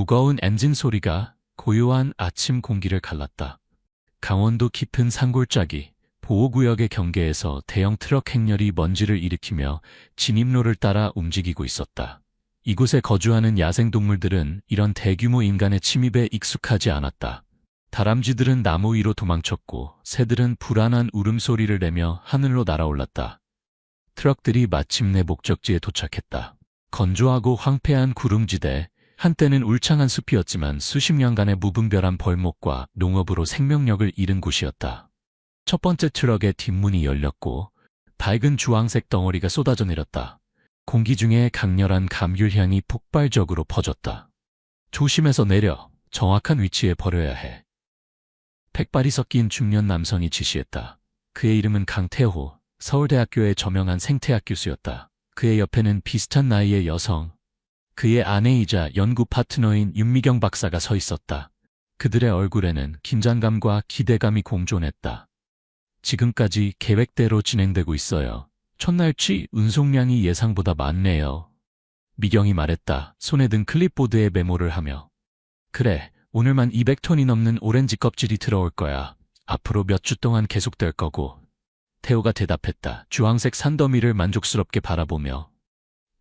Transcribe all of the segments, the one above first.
무거운 엔진 소리가 고요한 아침 공기를 갈랐다. 강원도 깊은 산골짜기, 보호구역의 경계에서 대형 트럭 행렬이 먼지를 일으키며 진입로를 따라 움직이고 있었다. 이곳에 거주하는 야생동물들은 이런 대규모 인간의 침입에 익숙하지 않았다. 다람쥐들은 나무 위로 도망쳤고 새들은 불안한 울음소리를 내며 하늘로 날아올랐다. 트럭들이 마침내 목적지에 도착했다. 건조하고 황폐한 구릉지대, 한때는 울창한 숲이었지만 수십 년간의 무분별한 벌목과 농업으로 생명력을 잃은 곳이었다. 첫 번째 트럭의 뒷문이 열렸고 밝은 주황색 덩어리가 쏟아져 내렸다. 공기 중에 강렬한 감귤향이 폭발적으로 퍼졌다. 조심해서 내려. 정확한 위치에 버려야 해. 백발이 섞인 중년 남성이 지시했다. 그의 이름은 강태호, 서울대학교의 저명한 생태학 교수였다. 그의 옆에는 비슷한 나이의 여성, 그의 아내이자 연구 파트너인 윤미경 박사가 서 있었다. 그들의 얼굴에는 긴장감과 기대감이 공존했다. 지금까지 계획대로 진행되고 있어요. 첫날치 운송량이 예상보다 많네요. 미경이 말했다. 손에 든 클립보드에 메모를 하며. 그래, 오늘만 200톤이 넘는 오렌지 껍질이 들어올 거야. 앞으로 몇 주 동안 계속될 거고. 태호가 대답했다. 주황색 산더미를 만족스럽게 바라보며.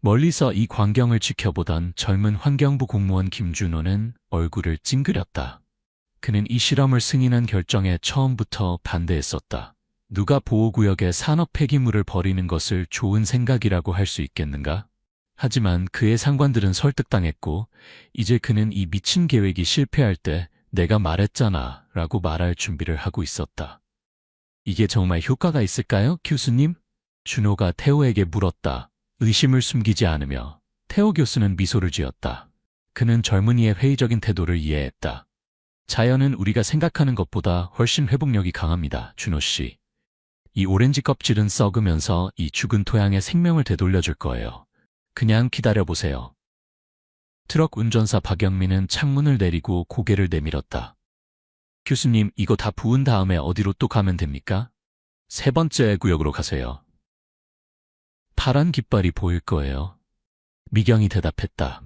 멀리서 이 광경을 지켜보던 젊은 환경부 공무원 김준호는 얼굴을 찡그렸다. 그는 이 실험을 승인한 결정에 처음부터 반대했었다. 누가 보호구역에 산업 폐기물을 버리는 것을 좋은 생각이라고 할 수 있겠는가? 하지만 그의 상관들은 설득당했고 이제 그는 이 미친 계획이 실패할 때 내가 말했잖아 라고 말할 준비를 하고 있었다. 이게 정말 효과가 있을까요, 교수님? 준호가 태호에게 물었다. 의심을 숨기지 않으며 태호 교수는 미소를 지었다. 그는 젊은이의 회의적인 태도를 이해했다. 자연은 우리가 생각하는 것보다 훨씬 회복력이 강합니다, 준호 씨. 이 오렌지 껍질은 썩으면서 이 죽은 토양에 생명을 되돌려줄 거예요. 그냥 기다려보세요. 트럭 운전사 박영민은 창문을 내리고 고개를 내밀었다. 교수님, 이거 다 부은 다음에 어디로 또 가면 됩니까? 세 번째 구역으로 가세요. 파란 깃발이 보일 거예요. 미경이 대답했다.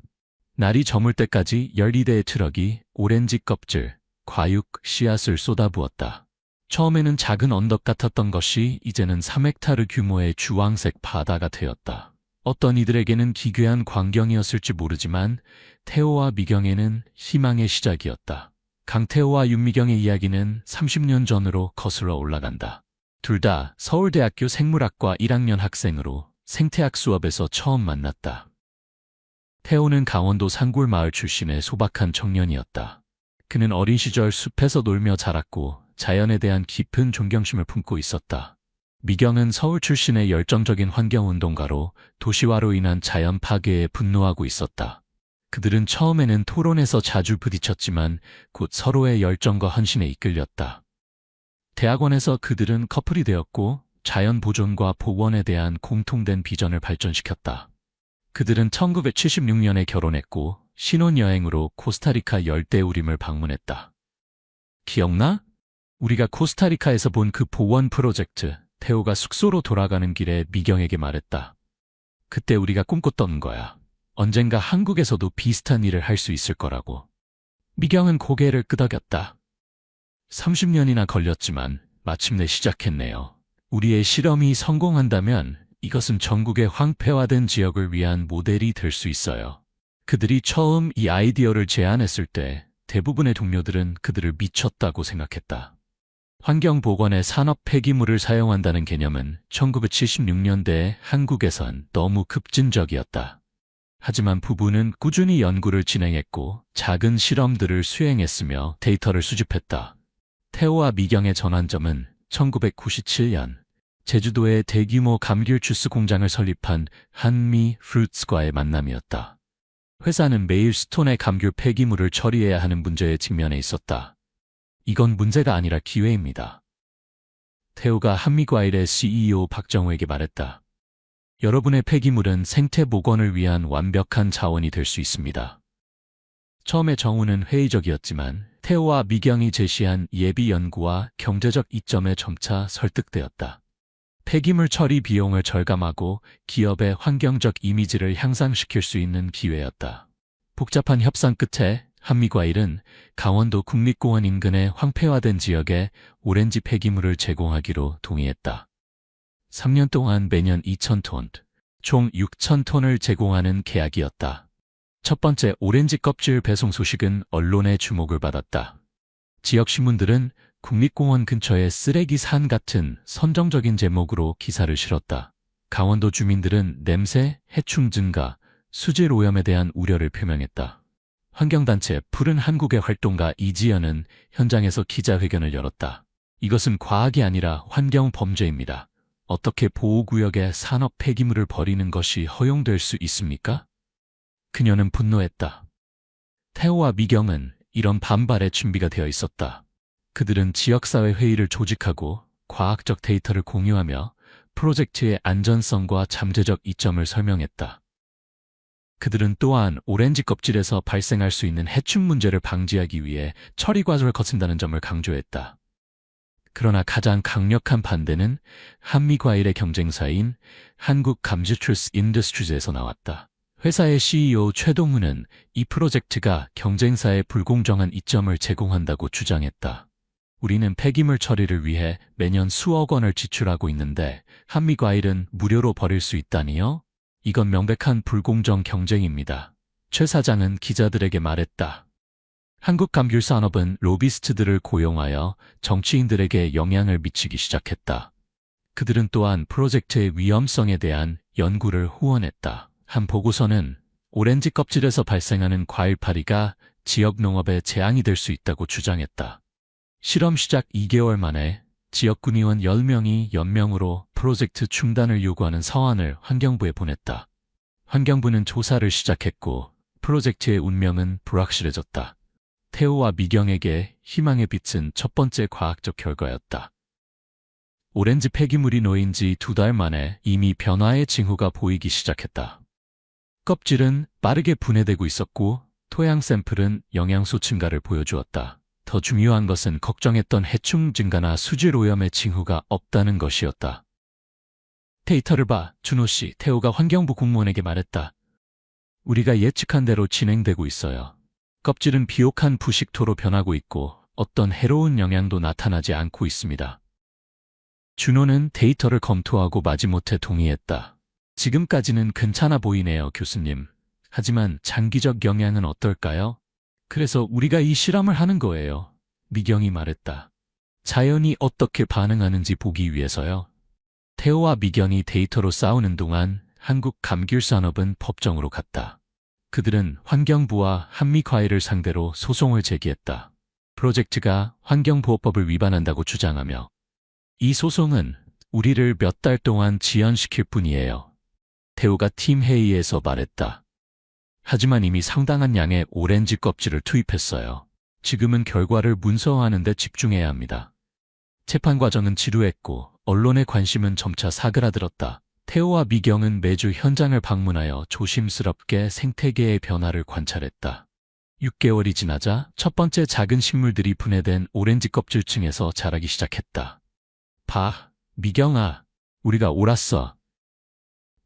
날이 저물 때까지 12대의 트럭이 오렌지 껍질, 과육, 씨앗을 쏟아부었다. 처음에는 작은 언덕 같았던 것이 이제는 3헥타르 규모의 주황색 바다가 되었다. 어떤 이들에게는 기괴한 광경이었을지 모르지만 태호와 미경에는 희망의 시작이었다. 강태호와 윤미경의 이야기는 30년 전으로 거슬러 올라간다. 둘 다 서울대학교 생물학과 1학년 학생으로 생태학 수업에서 처음 만났다. 태호는 강원도 산골마을 출신의 소박한 청년이었다. 그는 어린 시절 숲에서 놀며 자랐고 자연에 대한 깊은 존경심을 품고 있었다. 미경은 서울 출신의 열정적인 환경운동가로 도시화로 인한 자연 파괴에 분노하고 있었다. 그들은 처음에는 토론에서 자주 부딪혔지만 곧 서로의 열정과 헌신에 이끌렸다. 대학원에서 그들은 커플이 되었고 자연 보존과 복원에 대한 공통된 비전을 발전시켰다. 그들은 1976년에 결혼했고 신혼여행으로 코스타리카 열대우림을 방문했다. 기억나? 우리가 코스타리카에서 본 그 복원 프로젝트, 태호가 숙소로 돌아가는 길에 미경에게 말했다. 그때 우리가 꿈꿨던 거야. 언젠가 한국에서도 비슷한 일을 할 수 있을 거라고. 미경은 고개를 끄덕였다. 30년이나 걸렸지만 마침내 시작했네요. 우리의 실험이 성공한다면 이것은 전국의 황폐화된 지역을 위한 모델이 될 수 있어요. 그들이 처음 이 아이디어를 제안했을 때 대부분의 동료들은 그들을 미쳤다고 생각했다. 환경보건에 산업 폐기물을 사용한다는 개념은 1976년대에 한국에선 너무 급진적이었다. 하지만 부부는 꾸준히 연구를 진행했고 작은 실험들을 수행했으며 데이터를 수집했다. 태호와 미경의 전환점은 1997년 제주도에 대규모 감귤 주스 공장을 설립한 한미 프루츠과의 만남이었다. 회사는 매일 수톤의 감귤 폐기물을 처리해야 하는 문제에 직면해 있었다. 이건 문제가 아니라 기회입니다. 태호가 한미과일의 CEO 박정우에게 말했다. 여러분의 폐기물은 생태 복원을 위한 완벽한 자원이 될 수 있습니다. 처음에 정우는 회의적이었지만 태호와 미경이 제시한 예비 연구와 경제적 이점에 점차 설득되었다. 폐기물 처리 비용을 절감하고 기업의 환경적 이미지를 향상시킬 수 있는 기회였다. 복잡한 협상 끝에 한미과일은 강원도 국립공원 인근의 황폐화된 지역에 오렌지 폐기물을 제공하기로 동의했다. 3년 동안 매년 2,000톤, 총 6,000톤을 제공하는 계약이었다. 첫 번째 오렌지 껍질 배송 소식은 언론의 주목을 받았다. 지역 신문들은 국립공원 근처의 쓰레기 산 같은 선정적인 제목으로 기사를 실었다. 강원도 주민들은 냄새, 해충 증가, 수질 오염에 대한 우려를 표명했다. 환경단체 푸른 한국의 활동가 이지연은 현장에서 기자회견을 열었다. 이것은 과학이 아니라 환경 범죄입니다. 어떻게 보호구역에 산업 폐기물을 버리는 것이 허용될 수 있습니까? 그녀는 분노했다. 태호와 미경은 이런 반발에 준비가 되어 있었다. 그들은 지역사회 회의를 조직하고 과학적 데이터를 공유하며 프로젝트의 안전성과 잠재적 이점을 설명했다. 그들은 또한 오렌지 껍질에서 발생할 수 있는 해충 문제를 방지하기 위해 처리 과정을 거친다는 점을 강조했다. 그러나 가장 강력한 반대는 한미과일의 경쟁사인 한국감지툴스 인더스트리즈에서 나왔다. 회사의 CEO 최동훈은 이 프로젝트가 경쟁사에 불공정한 이점을 제공한다고 주장했다. 우리는 폐기물 처리를 위해 매년 수억 원을 지출하고 있는데 한미과일은 무료로 버릴 수 있다니요? 이건 명백한 불공정 경쟁입니다. 최 사장은 기자들에게 말했다. 한국감귤산업은 로비스트들을 고용하여 정치인들에게 영향을 미치기 시작했다. 그들은 또한 프로젝트의 위험성에 대한 연구를 후원했다. 한 보고서는 오렌지 껍질에서 발생하는 과일파리가 지역 농업에 재앙이 될 수 있다고 주장했다. 실험 시작 2개월 만에 지역군의원 10명이 연명으로 프로젝트 중단을 요구하는 서한을 환경부에 보냈다. 환경부는 조사를 시작했고 프로젝트의 운명은 불확실해졌다. 태호와 미경에게 희망의 빛은 첫 번째 과학적 결과였다. 오렌지 폐기물이 놓인 지 2달 만에 이미 변화의 징후가 보이기 시작했다. 껍질은 빠르게 분해되고 있었고 토양 샘플은 영양소 증가를 보여주었다. 더 중요한 것은 걱정했던 해충 증가나 수질 오염의 징후가 없다는 것이었다. 데이터를 봐, 준호 씨, 태호가 환경부 공무원에게 말했다. 우리가 예측한 대로 진행되고 있어요. 껍질은 비옥한 부식토로 변하고 있고 어떤 해로운 영향도 나타나지 않고 있습니다. 준호는 데이터를 검토하고 마지못해 동의했다. 지금까지는 괜찮아 보이네요, 교수님. 하지만 장기적 영향은 어떨까요? 그래서 우리가 이 실험을 하는 거예요. 미경이 말했다. 자연이 어떻게 반응하는지 보기 위해서요. 태호와 미경이 데이터로 싸우는 동안 한국감귤산업은 법정으로 갔다. 그들은 환경부와 한미과일을 상대로 소송을 제기했다. 프로젝트가 환경보호법을 위반한다고 주장하며 이 소송은 우리를 몇 달 동안 지연시킬 뿐이에요. 태호가 팀 회의에서 말했다. 하지만 이미 상당한 양의 오렌지 껍질을 투입했어요. 지금은 결과를 문서화하는 데 집중해야 합니다. 재판 과정은 지루했고 언론의 관심은 점차 사그라들었다. 태호와 미경은 매주 현장을 방문하여 조심스럽게 생태계의 변화를 관찰했다. 6개월이 지나자 첫 번째 작은 식물들이 분해된 오렌지 껍질층에서 자라기 시작했다. 봐, 미경아, 우리가 옳았어.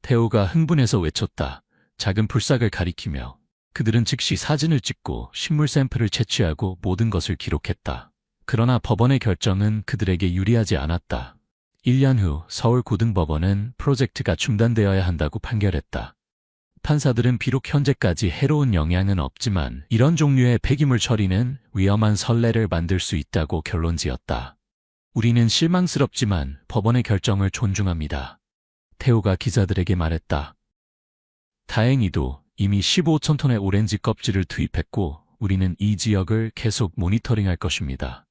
태호가 흥분해서 외쳤다. 작은 풀싹을 가리키며 그들은 즉시 사진을 찍고 식물 샘플을 채취하고 모든 것을 기록했다. 그러나 법원의 결정은 그들에게 유리하지 않았다. 1년 후 서울고등법원은 프로젝트가 중단되어야 한다고 판결했다. 판사들은 비록 현재까지 해로운 영향은 없지만 이런 종류의 폐기물 처리는 위험한 선례를 만들 수 있다고 결론지었다. 우리는 실망스럽지만 법원의 결정을 존중합니다. 태호가 기자들에게 말했다. 다행히도 이미 15천 톤의 오렌지 껍질을 투입했고 우리는 이 지역을 계속 모니터링할 것입니다.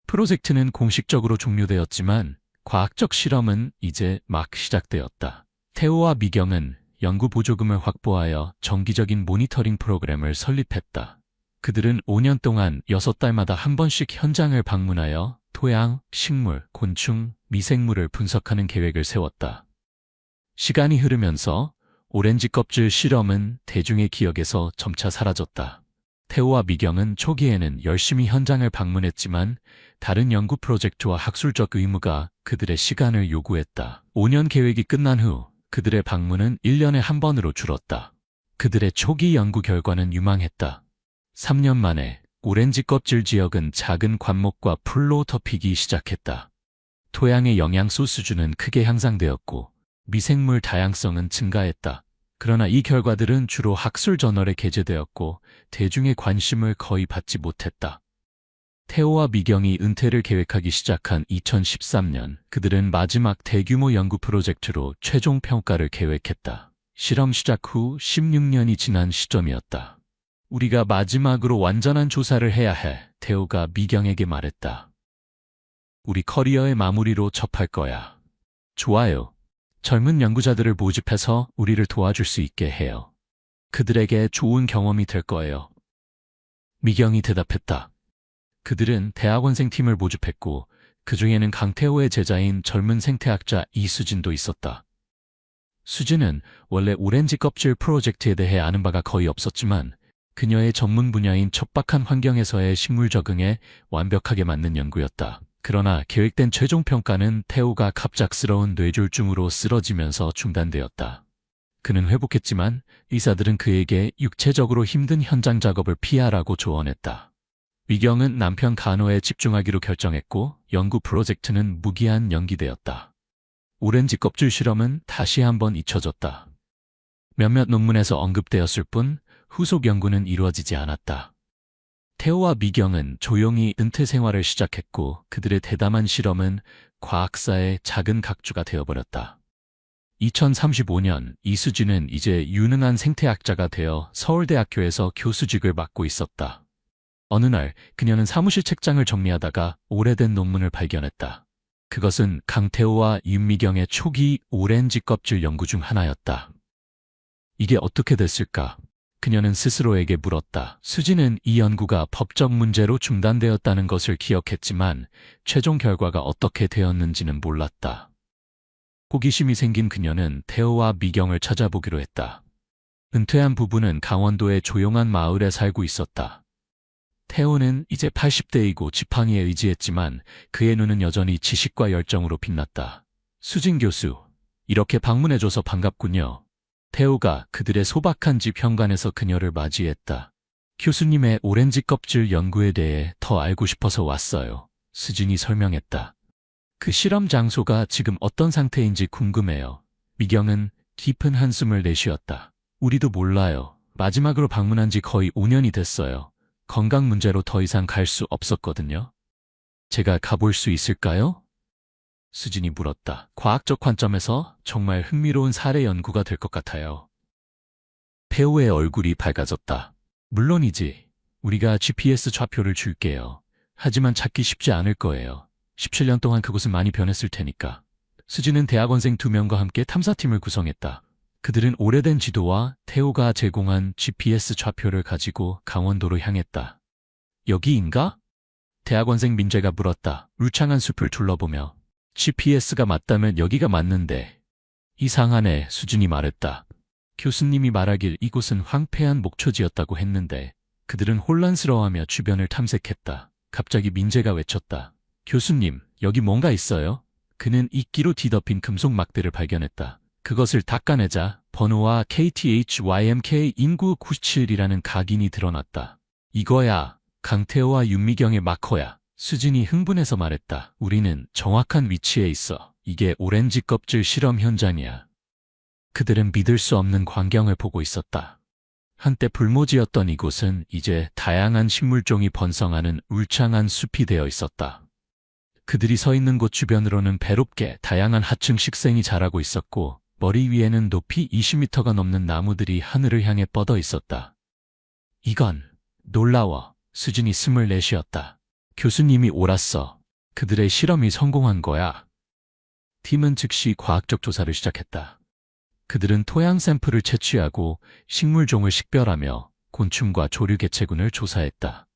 프로젝트는 공식적으로 종료되었지만 과학적 실험은 이제 막 시작되었다. 태호와 미경은 연구 보조금을 확보하여 정기적인 모니터링 프로그램을 설립했다. 그들은 5년 동안 6달마다 한 번씩 현장을 방문하여 토양, 식물, 곤충, 미생물을 분석하는 계획을 세웠다. 시간이 흐르면서 오렌지 껍질 실험은 대중의 기억에서 점차 사라졌다. 태호와 미경은 초기에는 열심히 현장을 방문했지만 다른 연구 프로젝트와 학술적 의무가 그들의 시간을 요구했다. 5년 계획이 끝난 후 그들의 방문은 1년에 한 번으로 줄었다. 그들의 초기 연구 결과는 유망했다. 3년 만에 오렌지 껍질 지역은 작은 관목과 풀로 덮이기 시작했다. 토양의 영양소 수준은 크게 향상되었고 미생물 다양성은 증가했다. 그러나 이 결과들은 주로 학술 저널에 게재되었고 대중의 관심을 거의 받지 못했다. 태호와 미경이 은퇴를 계획하기 시작한 2013년, 그들은 마지막 대규모 연구 프로젝트로 최종 평가를 계획했다. 실험 시작 후 16년이 지난 시점이었다. 우리가 마지막으로 완전한 조사를 해야 해, 태호가 미경에게 말했다. 우리 커리어의 마무리로 접할 거야. 좋아요. 젊은 연구자들을 모집해서 우리를 도와줄 수 있게 해요. 그들에게 좋은 경험이 될 거예요. 미경이 대답했다. 그들은 대학원생 팀을 모집했고 그 중에는 강태호의 제자인 젊은 생태학자 이수진도 있었다. 수진은 원래 오렌지 껍질 프로젝트에 대해 아는 바가 거의 없었지만 그녀의 전문 분야인 척박한 환경에서의 식물 적응에 완벽하게 맞는 연구였다. 그러나 계획된 최종 평가는 태호가 갑작스러운 뇌졸중으로 쓰러지면서 중단되었다. 그는 회복했지만 의사들은 그에게 육체적으로 힘든 현장 작업을 피하라고 조언했다. 미경은 남편 간호에 집중하기로 결정했고 연구 프로젝트는 무기한 연기되었다. 오렌지 껍질 실험은 다시 한번 잊혀졌다. 몇몇 논문에서 언급되었을 뿐 후속 연구는 이루어지지 않았다. 태호와 미경은 조용히 은퇴 생활을 시작했고 그들의 대담한 실험은 과학사의 작은 각주가 되어버렸다. 2035년 이수진은 이제 유능한 생태학자가 되어 서울대학교에서 교수직을 맡고 있었다. 어느 날 그녀는 사무실 책장을 정리하다가 오래된 논문을 발견했다. 그것은 강태호와 윤미경의 초기 오렌지 껍질 연구 중 하나였다. 이게 어떻게 됐을까? 그녀는 스스로에게 물었다. 수진은 이 연구가 법적 문제로 중단되었다는 것을 기억했지만 최종 결과가 어떻게 되었는지는 몰랐다. 호기심이 생긴 그녀는 태호와 미경을 찾아보기로 했다. 은퇴한 부부는 강원도의 조용한 마을에 살고 있었다. 태호는 이제 80대이고 지팡이에 의지했지만 그의 눈은 여전히 지식과 열정으로 빛났다. 수진 교수, 이렇게 방문해줘서 반갑군요. 태호가 그들의 소박한 집 현관에서 그녀를 맞이했다. 교수님의 오렌지 껍질 연구에 대해 더 알고 싶어서 왔어요. 수진이 설명했다. 그 실험 장소가 지금 어떤 상태인지 궁금해요. 미경은 깊은 한숨을 내쉬었다. 우리도 몰라요. 마지막으로 방문한 지 거의 5년이 됐어요. 건강 문제로 더 이상 갈 수 없었거든요. 제가 가볼 수 있을까요? 수진이 물었다. 과학적 관점에서 정말 흥미로운 사례 연구가 될 것 같아요. 태호의 얼굴이 밝아졌다. 물론이지. 우리가 GPS 좌표를 줄게요. 하지만 찾기 쉽지 않을 거예요. 17년 동안 그곳은 많이 변했을 테니까. 수진은 대학원생 2명과 함께 탐사팀을 구성했다. 그들은 오래된 지도와 태호가 제공한 GPS 좌표를 가지고 강원도로 향했다. 여기인가? 대학원생 민재가 물었다. 울창한 숲을 둘러보며. GPS가 맞다면 여기가 맞는데. 이상하네, 수진이 말했다. 교수님이 말하길 이곳은 황폐한 목초지였다고 했는데 그들은 혼란스러워하며 주변을 탐색했다. 갑자기 민재가 외쳤다. 교수님, 여기 뭔가 있어요? 그는 이끼로 뒤덮인 금속 막대를 발견했다. 그것을 닦아내자 번호와 KTHYMK 인구 97이라는 각인이 드러났다. 이거야, 강태호와 윤미경의 마커야. 수진이 흥분해서 말했다. 우리는 정확한 위치에 있어. 이게 오렌지 껍질 실험 현장이야. 그들은 믿을 수 없는 광경을 보고 있었다. 한때 불모지였던 이곳은 이제 다양한 식물종이 번성하는 울창한 숲이 되어 있었다. 그들이 서 있는 곳 주변으로는 배롭게 다양한 하층 식생이 자라고 있었고 머리 위에는 높이 20m가 넘는 나무들이 하늘을 향해 뻗어 있었다. 이건 놀라워. 수진이 숨을 내쉬었다. 교수님이 옳았어. 그들의 실험이 성공한 거야. 팀은 즉시 과학적 조사를 시작했다. 그들은 토양 샘플을 채취하고 식물종을 식별하며 곤충과 조류 개체군을 조사했다.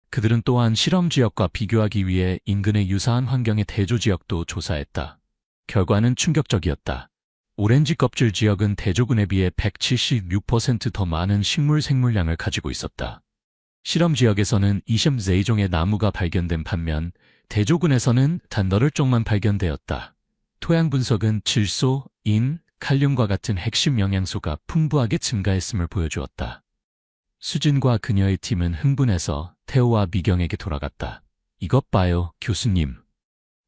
그들은 또한 실험 지역과 비교하기 위해 인근의 유사한 환경의 대조 지역도 조사했다. 결과는 충격적이었다. 오렌지 껍질 지역은 대조군에 비해 176% 더 많은 식물 생물량을 가지고 있었다. 실험 지역에서는 24종의 나무가 발견된 반면 대조군에서는 단 8종만 발견되었다. 토양 분석은 질소, 인, 칼륨과 같은 핵심 영양소가 풍부하게 증가했음을 보여주었다. 수진과 그녀의 팀은 흥분해서 태호와 미경에게 돌아갔다. 이것 봐요, 교수님.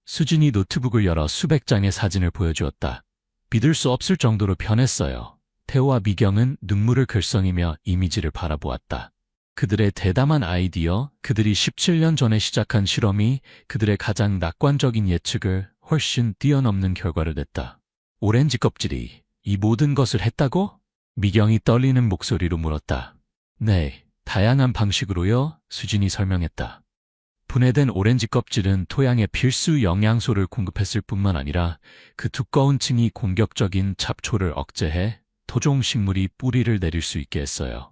수진이 노트북을 열어 수백 장의 사진을 보여주었다. 믿을 수 없을 정도로 변했어요. 태호와 미경은 눈물을 글썽이며 이미지를 바라보았다. 그들의 대담한 아이디어, 그들이 17년 전에 시작한 실험이 그들의 가장 낙관적인 예측을 훨씬 뛰어넘는 결과를 냈다. 오렌지 껍질이 이 모든 것을 했다고? 미경이 떨리는 목소리로 물었다. 네, 다양한 방식으로요, 수진이 설명했다. 분해된 오렌지 껍질은 토양에 필수 영양소를 공급했을 뿐만 아니라 그 두꺼운 층이 공격적인 잡초를 억제해 토종 식물이 뿌리를 내릴 수 있게 했어요.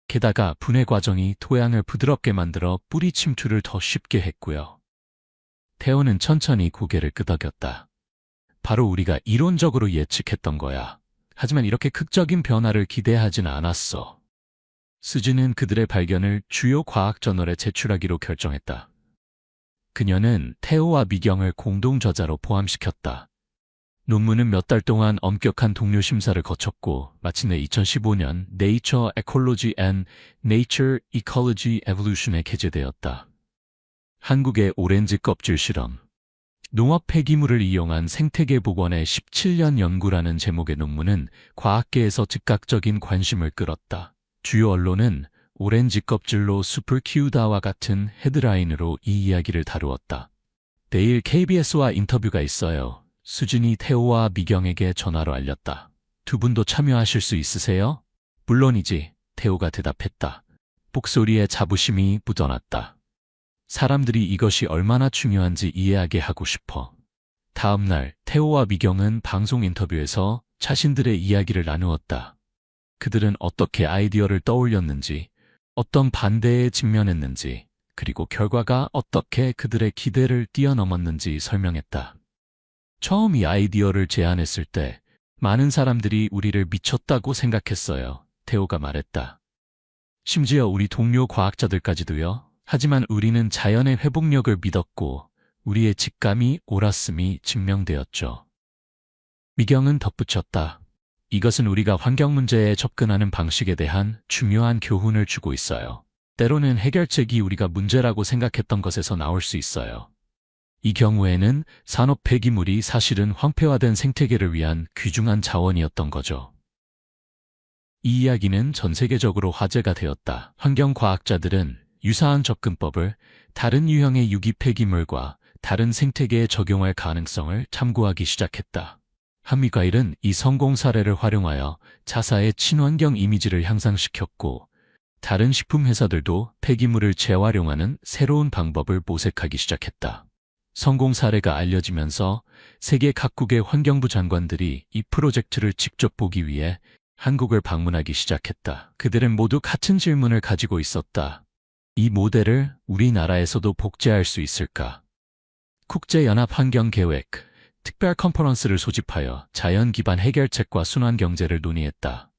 게다가 분해 과정이 토양을 부드럽게 만들어 뿌리 침투를 더 쉽게 했고요. 태호는 천천히 고개를 끄덕였다. 바로 우리가 이론적으로 예측했던 거야. 하지만 이렇게 극적인 변화를 기대하진 않았어. 수진은 그들의 발견을 주요 과학 저널에 제출하기로 결정했다. 그녀는 태호와 미경을 공동 저자로 포함시켰다. 논문은 몇 달 동안 엄격한 동료 심사를 거쳤고 마침내 2015년 Nature Ecology and Nature Ecology Evolution에 게재되었다. 한국의 오렌지 껍질 실험, 농업 폐기물을 이용한 생태계 복원의 17년 연구라는 제목의 논문은 과학계에서 즉각적인 관심을 끌었다. 주요 언론은 오렌지 껍질로 숲을 키우다와 같은 헤드라인으로 이 이야기를 다루었다. 내일 KBS와 인터뷰가 있어요. 수진이 태호와 미경에게 전화로 알렸다. 두 분도 참여하실 수 있으세요? 물론이지, 태호가 대답했다. 목소리에 자부심이 묻어났다. 사람들이 이것이 얼마나 중요한지 이해하게 하고 싶어. 다음 날 태호와 미경은 방송 인터뷰에서 자신들의 이야기를 나누었다. 그들은 어떻게 아이디어를 떠올렸는지, 어떤 반대에 직면했는지, 그리고 결과가 어떻게 그들의 기대를 뛰어넘었는지 설명했다. 처음 이 아이디어를 제안했을 때 많은 사람들이 우리를 미쳤다고 생각했어요. 태호가 말했다. 심지어 우리 동료 과학자들까지도요. 하지만 우리는 자연의 회복력을 믿었고 우리의 직감이 옳았음이 증명되었죠. 미경은 덧붙였다. 이것은 우리가 환경 문제에 접근하는 방식에 대한 중요한 교훈을 주고 있어요. 때로는 해결책이 우리가 문제라고 생각했던 것에서 나올 수 있어요. 이 경우에는 산업 폐기물이 사실은 황폐화된 생태계를 위한 귀중한 자원이었던 거죠. 이 이야기는 전 세계적으로 화제가 되었다. 환경과학자들은 유사한 접근법을 다른 유형의 유기 폐기물과 다른 생태계에 적용할 가능성을 탐구하기 시작했다. 한미과일은 이 성공 사례를 활용하여 자사의 친환경 이미지를 향상시켰고 다른 식품 회사들도 폐기물을 재활용하는 새로운 방법을 모색하기 시작했다. 성공 사례가 알려지면서 세계 각국의 환경부 장관들이 이 프로젝트를 직접 보기 위해 한국을 방문하기 시작했다. 그들은 모두 같은 질문을 가지고 있었다. 이 모델을 우리나라에서도 복제할 수 있을까? 국제연합환경계획, 특별 컨퍼런스를 소집하여 자연 기반 해결책과 순환 경제를 논의했다.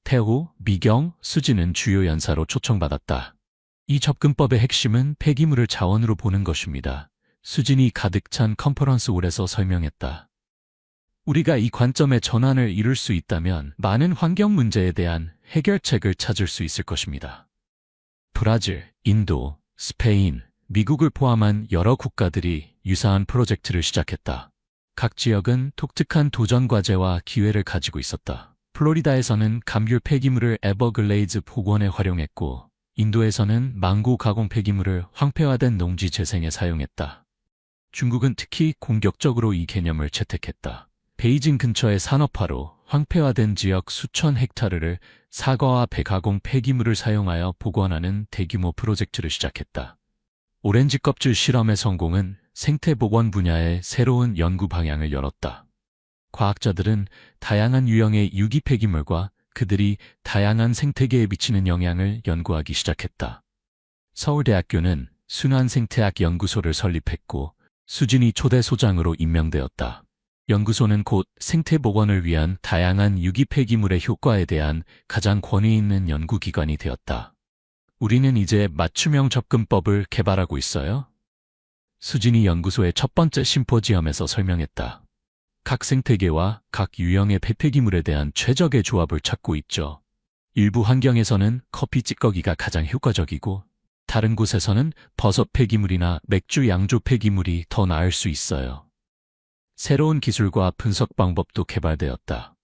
태호, 미경, 수진은 주요 연사로 초청받았다. 이 접근법의 핵심은 폐기물을 자원으로 보는 것입니다. 수진이 가득 찬 컨퍼런스 홀에서 설명했다. 우리가 이 관점의 전환을 이룰 수 있다면 많은 환경 문제에 대한 해결책을 찾을 수 있을 것입니다. 브라질, 인도, 스페인, 미국을 포함한 여러 국가들이 유사한 프로젝트를 시작했다. 각 지역은 독특한 도전 과제와 기회를 가지고 있었다. 플로리다에서는 감귤 폐기물을 에버글레이즈 복원에 활용했고, 인도에서는 망고 가공 폐기물을 황폐화된 농지 재생에 사용했다. 중국은 특히 공격적으로 이 개념을 채택했다. 베이징 근처의 산업화로 황폐화된 지역 수천 헥타르를 사과와 배 가공 폐기물을 사용하여 복원하는 대규모 프로젝트를 시작했다. 오렌지 껍질 실험의 성공은 생태 복원 분야의 새로운 연구 방향을 열었다. 과학자들은 다양한 유형의 유기 폐기물과 그들이 다양한 생태계에 미치는 영향을 연구하기 시작했다. 서울대학교는 순환생태학 연구소를 설립했고 수진이 초대 소장으로 임명되었다. 연구소는 곧 생태복원을 위한 다양한 유기 폐기물의 효과에 대한 가장 권위 있는 연구기관이 되었다. 우리는 이제 맞춤형 접근법을 개발하고 있어요. 수진이 연구소의 첫 번째 심포지엄에서 설명했다. 각 생태계와 각 유형의 폐폐기물에 대한 최적의 조합을 찾고 있죠. 일부 환경에서는 커피 찌꺼기가 가장 효과적이고 다른 곳에서는 버섯 폐기물이나 맥주 양조 폐기물이 더 나을 수 있어요. 새로운 기술과 분석 방법도 개발되었다.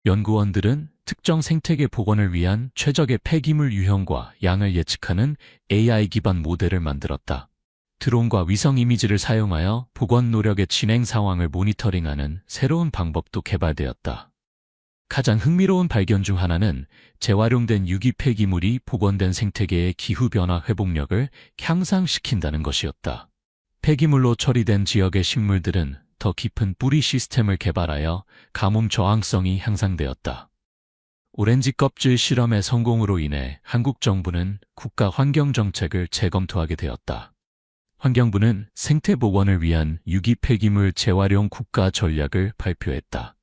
연구원들은 특정 생태계 복원을 위한 최적의 폐기물 유형과 양을 예측하는 AI 기반 모델을 만들었다. 드론과 위성 이미지를 사용하여 복원 노력의 진행 상황을 모니터링하는 새로운 방법도 개발되었다. 가장 흥미로운 발견 중 하나는 재활용된 유기 폐기물이 복원된 생태계의 기후변화 회복력을 향상시킨다는 것이었다. 폐기물로 처리된 지역의 식물들은 더 깊은 뿌리 시스템을 개발하여 가뭄 저항성이 향상되었다. 오렌지 껍질 실험의 성공으로 인해 한국 정부는 국가 환경정책을 재검토하게 되었다. 환경부는 생태 복원을 위한 유기 폐기물 재활용 국가 전략을 발표했다.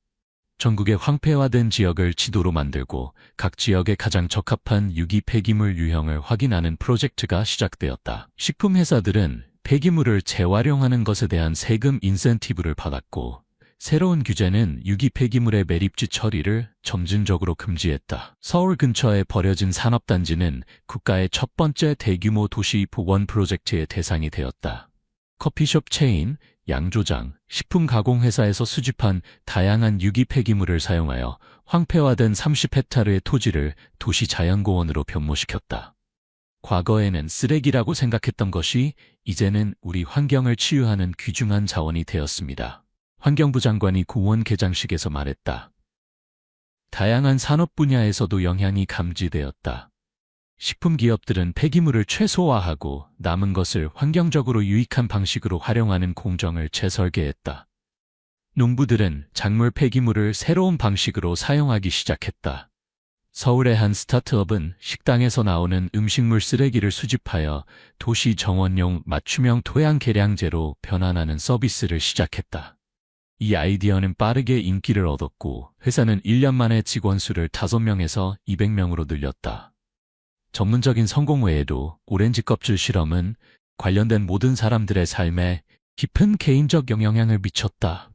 전국의 황폐화된 지역을 지도로 만들고 각 지역에 가장 적합한 유기 폐기물 유형을 확인하는 프로젝트가 시작되었다. 식품회사들은 폐기물을 재활용하는 것에 대한 세금 인센티브를 받았고, 새로운 규제는 유기 폐기물의 매립지 처리를 점진적으로 금지했다. 서울 근처에 버려진 산업단지는 국가의 첫 번째 대규모 도시 복원 프로젝트의 대상이 되었다. 커피숍 체인, 양조장, 식품 가공회사에서 수집한 다양한 유기 폐기물을 사용하여 황폐화된 30헥타르의 토지를 도시 자연공원으로 변모시켰다. 과거에는 쓰레기라고 생각했던 것이 이제는 우리 환경을 치유하는 귀중한 자원이 되었습니다. 환경부 장관이 공원 개장식에서 말했다. 다양한 산업 분야에서도 영향이 감지되었다. 식품 기업들은 폐기물을 최소화하고 남은 것을 환경적으로 유익한 방식으로 활용하는 공정을 재설계했다. 농부들은 작물 폐기물을 새로운 방식으로 사용하기 시작했다. 서울의 한 스타트업은 식당에서 나오는 음식물 쓰레기를 수집하여 도시 정원용 맞춤형 토양 개량제로 변환하는 서비스를 시작했다. 이 아이디어는 빠르게 인기를 얻었고 회사는 1년 만에 직원 수를 5명에서 200명으로 늘렸다. 전문적인 성공 외에도 오렌지 껍질 실험은 관련된 모든 사람들의 삶에 깊은 개인적 영향을 미쳤다.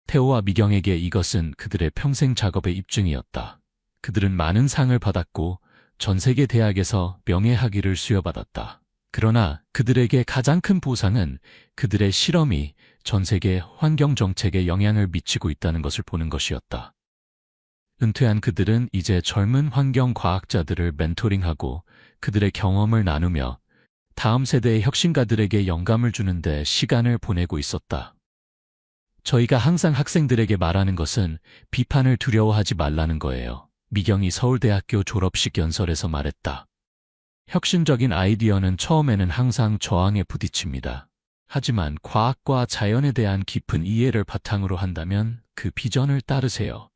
태호와 미경에게 이것은 그들의 평생 작업의 입증이었다. 그들은 많은 상을 받았고 전 세계 대학에서 명예학위를 수여받았다. 그러나 그들에게 가장 큰 보상은 그들의 실험이 전 세계 환경 정책에 영향을 미치고 있다는 것을 보는 것이었다. 은퇴한 그들은 이제 젊은 환경 과학자들을 멘토링하고 그들의 경험을 나누며 다음 세대의 혁신가들에게 영감을 주는데 시간을 보내고 있었다. 저희가 항상 학생들에게 말하는 것은 비판을 두려워하지 말라는 거예요. 미경이 서울대학교 졸업식 연설에서 말했다. 혁신적인 아이디어는 처음에는 항상 저항에 부딪힙니다. 하지만 과학과 자연에 대한 깊은 이해를 바탕으로 한다면 그 비전을 따르세요.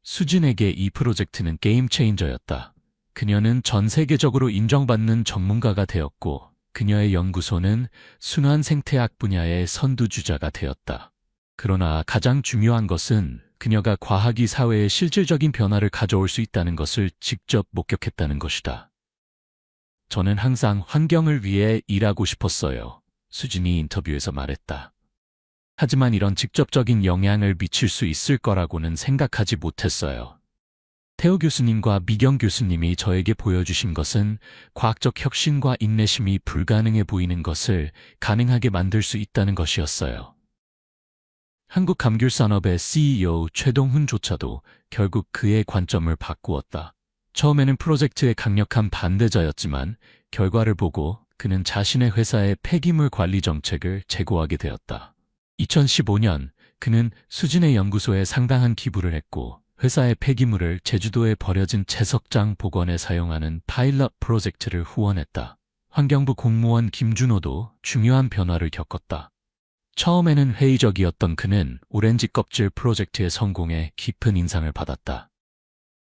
수진에게 이 프로젝트는 게임 체인저였다. 그녀는 전 세계적으로 인정받는 전문가가 되었고 그녀의 연구소는 순환 생태학 분야의 선두주자가 되었다. 그러나 가장 중요한 것은 그녀가 과학이 사회에 실질적인 변화를 가져올 수 있다는 것을 직접 목격했다는 것이다. 저는 항상 환경을 위해 일하고 싶었어요. 수진이 인터뷰에서 말했다. 하지만 이런 직접적인 영향을 미칠 수 있을 거라고는 생각하지 못했어요. 태호 교수님과 미경 교수님이 저에게 보여주신 것은 과학적 혁신과 인내심이 불가능해 보이는 것을 가능하게 만들 수 있다는 것이었어요. 한국감귤산업의 CEO 최동훈조차도 결국 그의 관점을 바꾸었다. 처음에는 프로젝트의 강력한 반대자였지만 결과를 보고 그는 자신의 회사의 폐기물 관리 정책을 재고하게 되었다. 2015년 그는 수진의 연구소에 상당한 기부를 했고 회사의 폐기물을 제주도에 버려진 채석장 복원에 사용하는 파일럿 프로젝트를 후원했다. 환경부 공무원 김준호도 중요한 변화를 겪었다. 처음에는 회의적이었던 그는 오렌지 껍질 프로젝트의 성공에 깊은 인상을 받았다.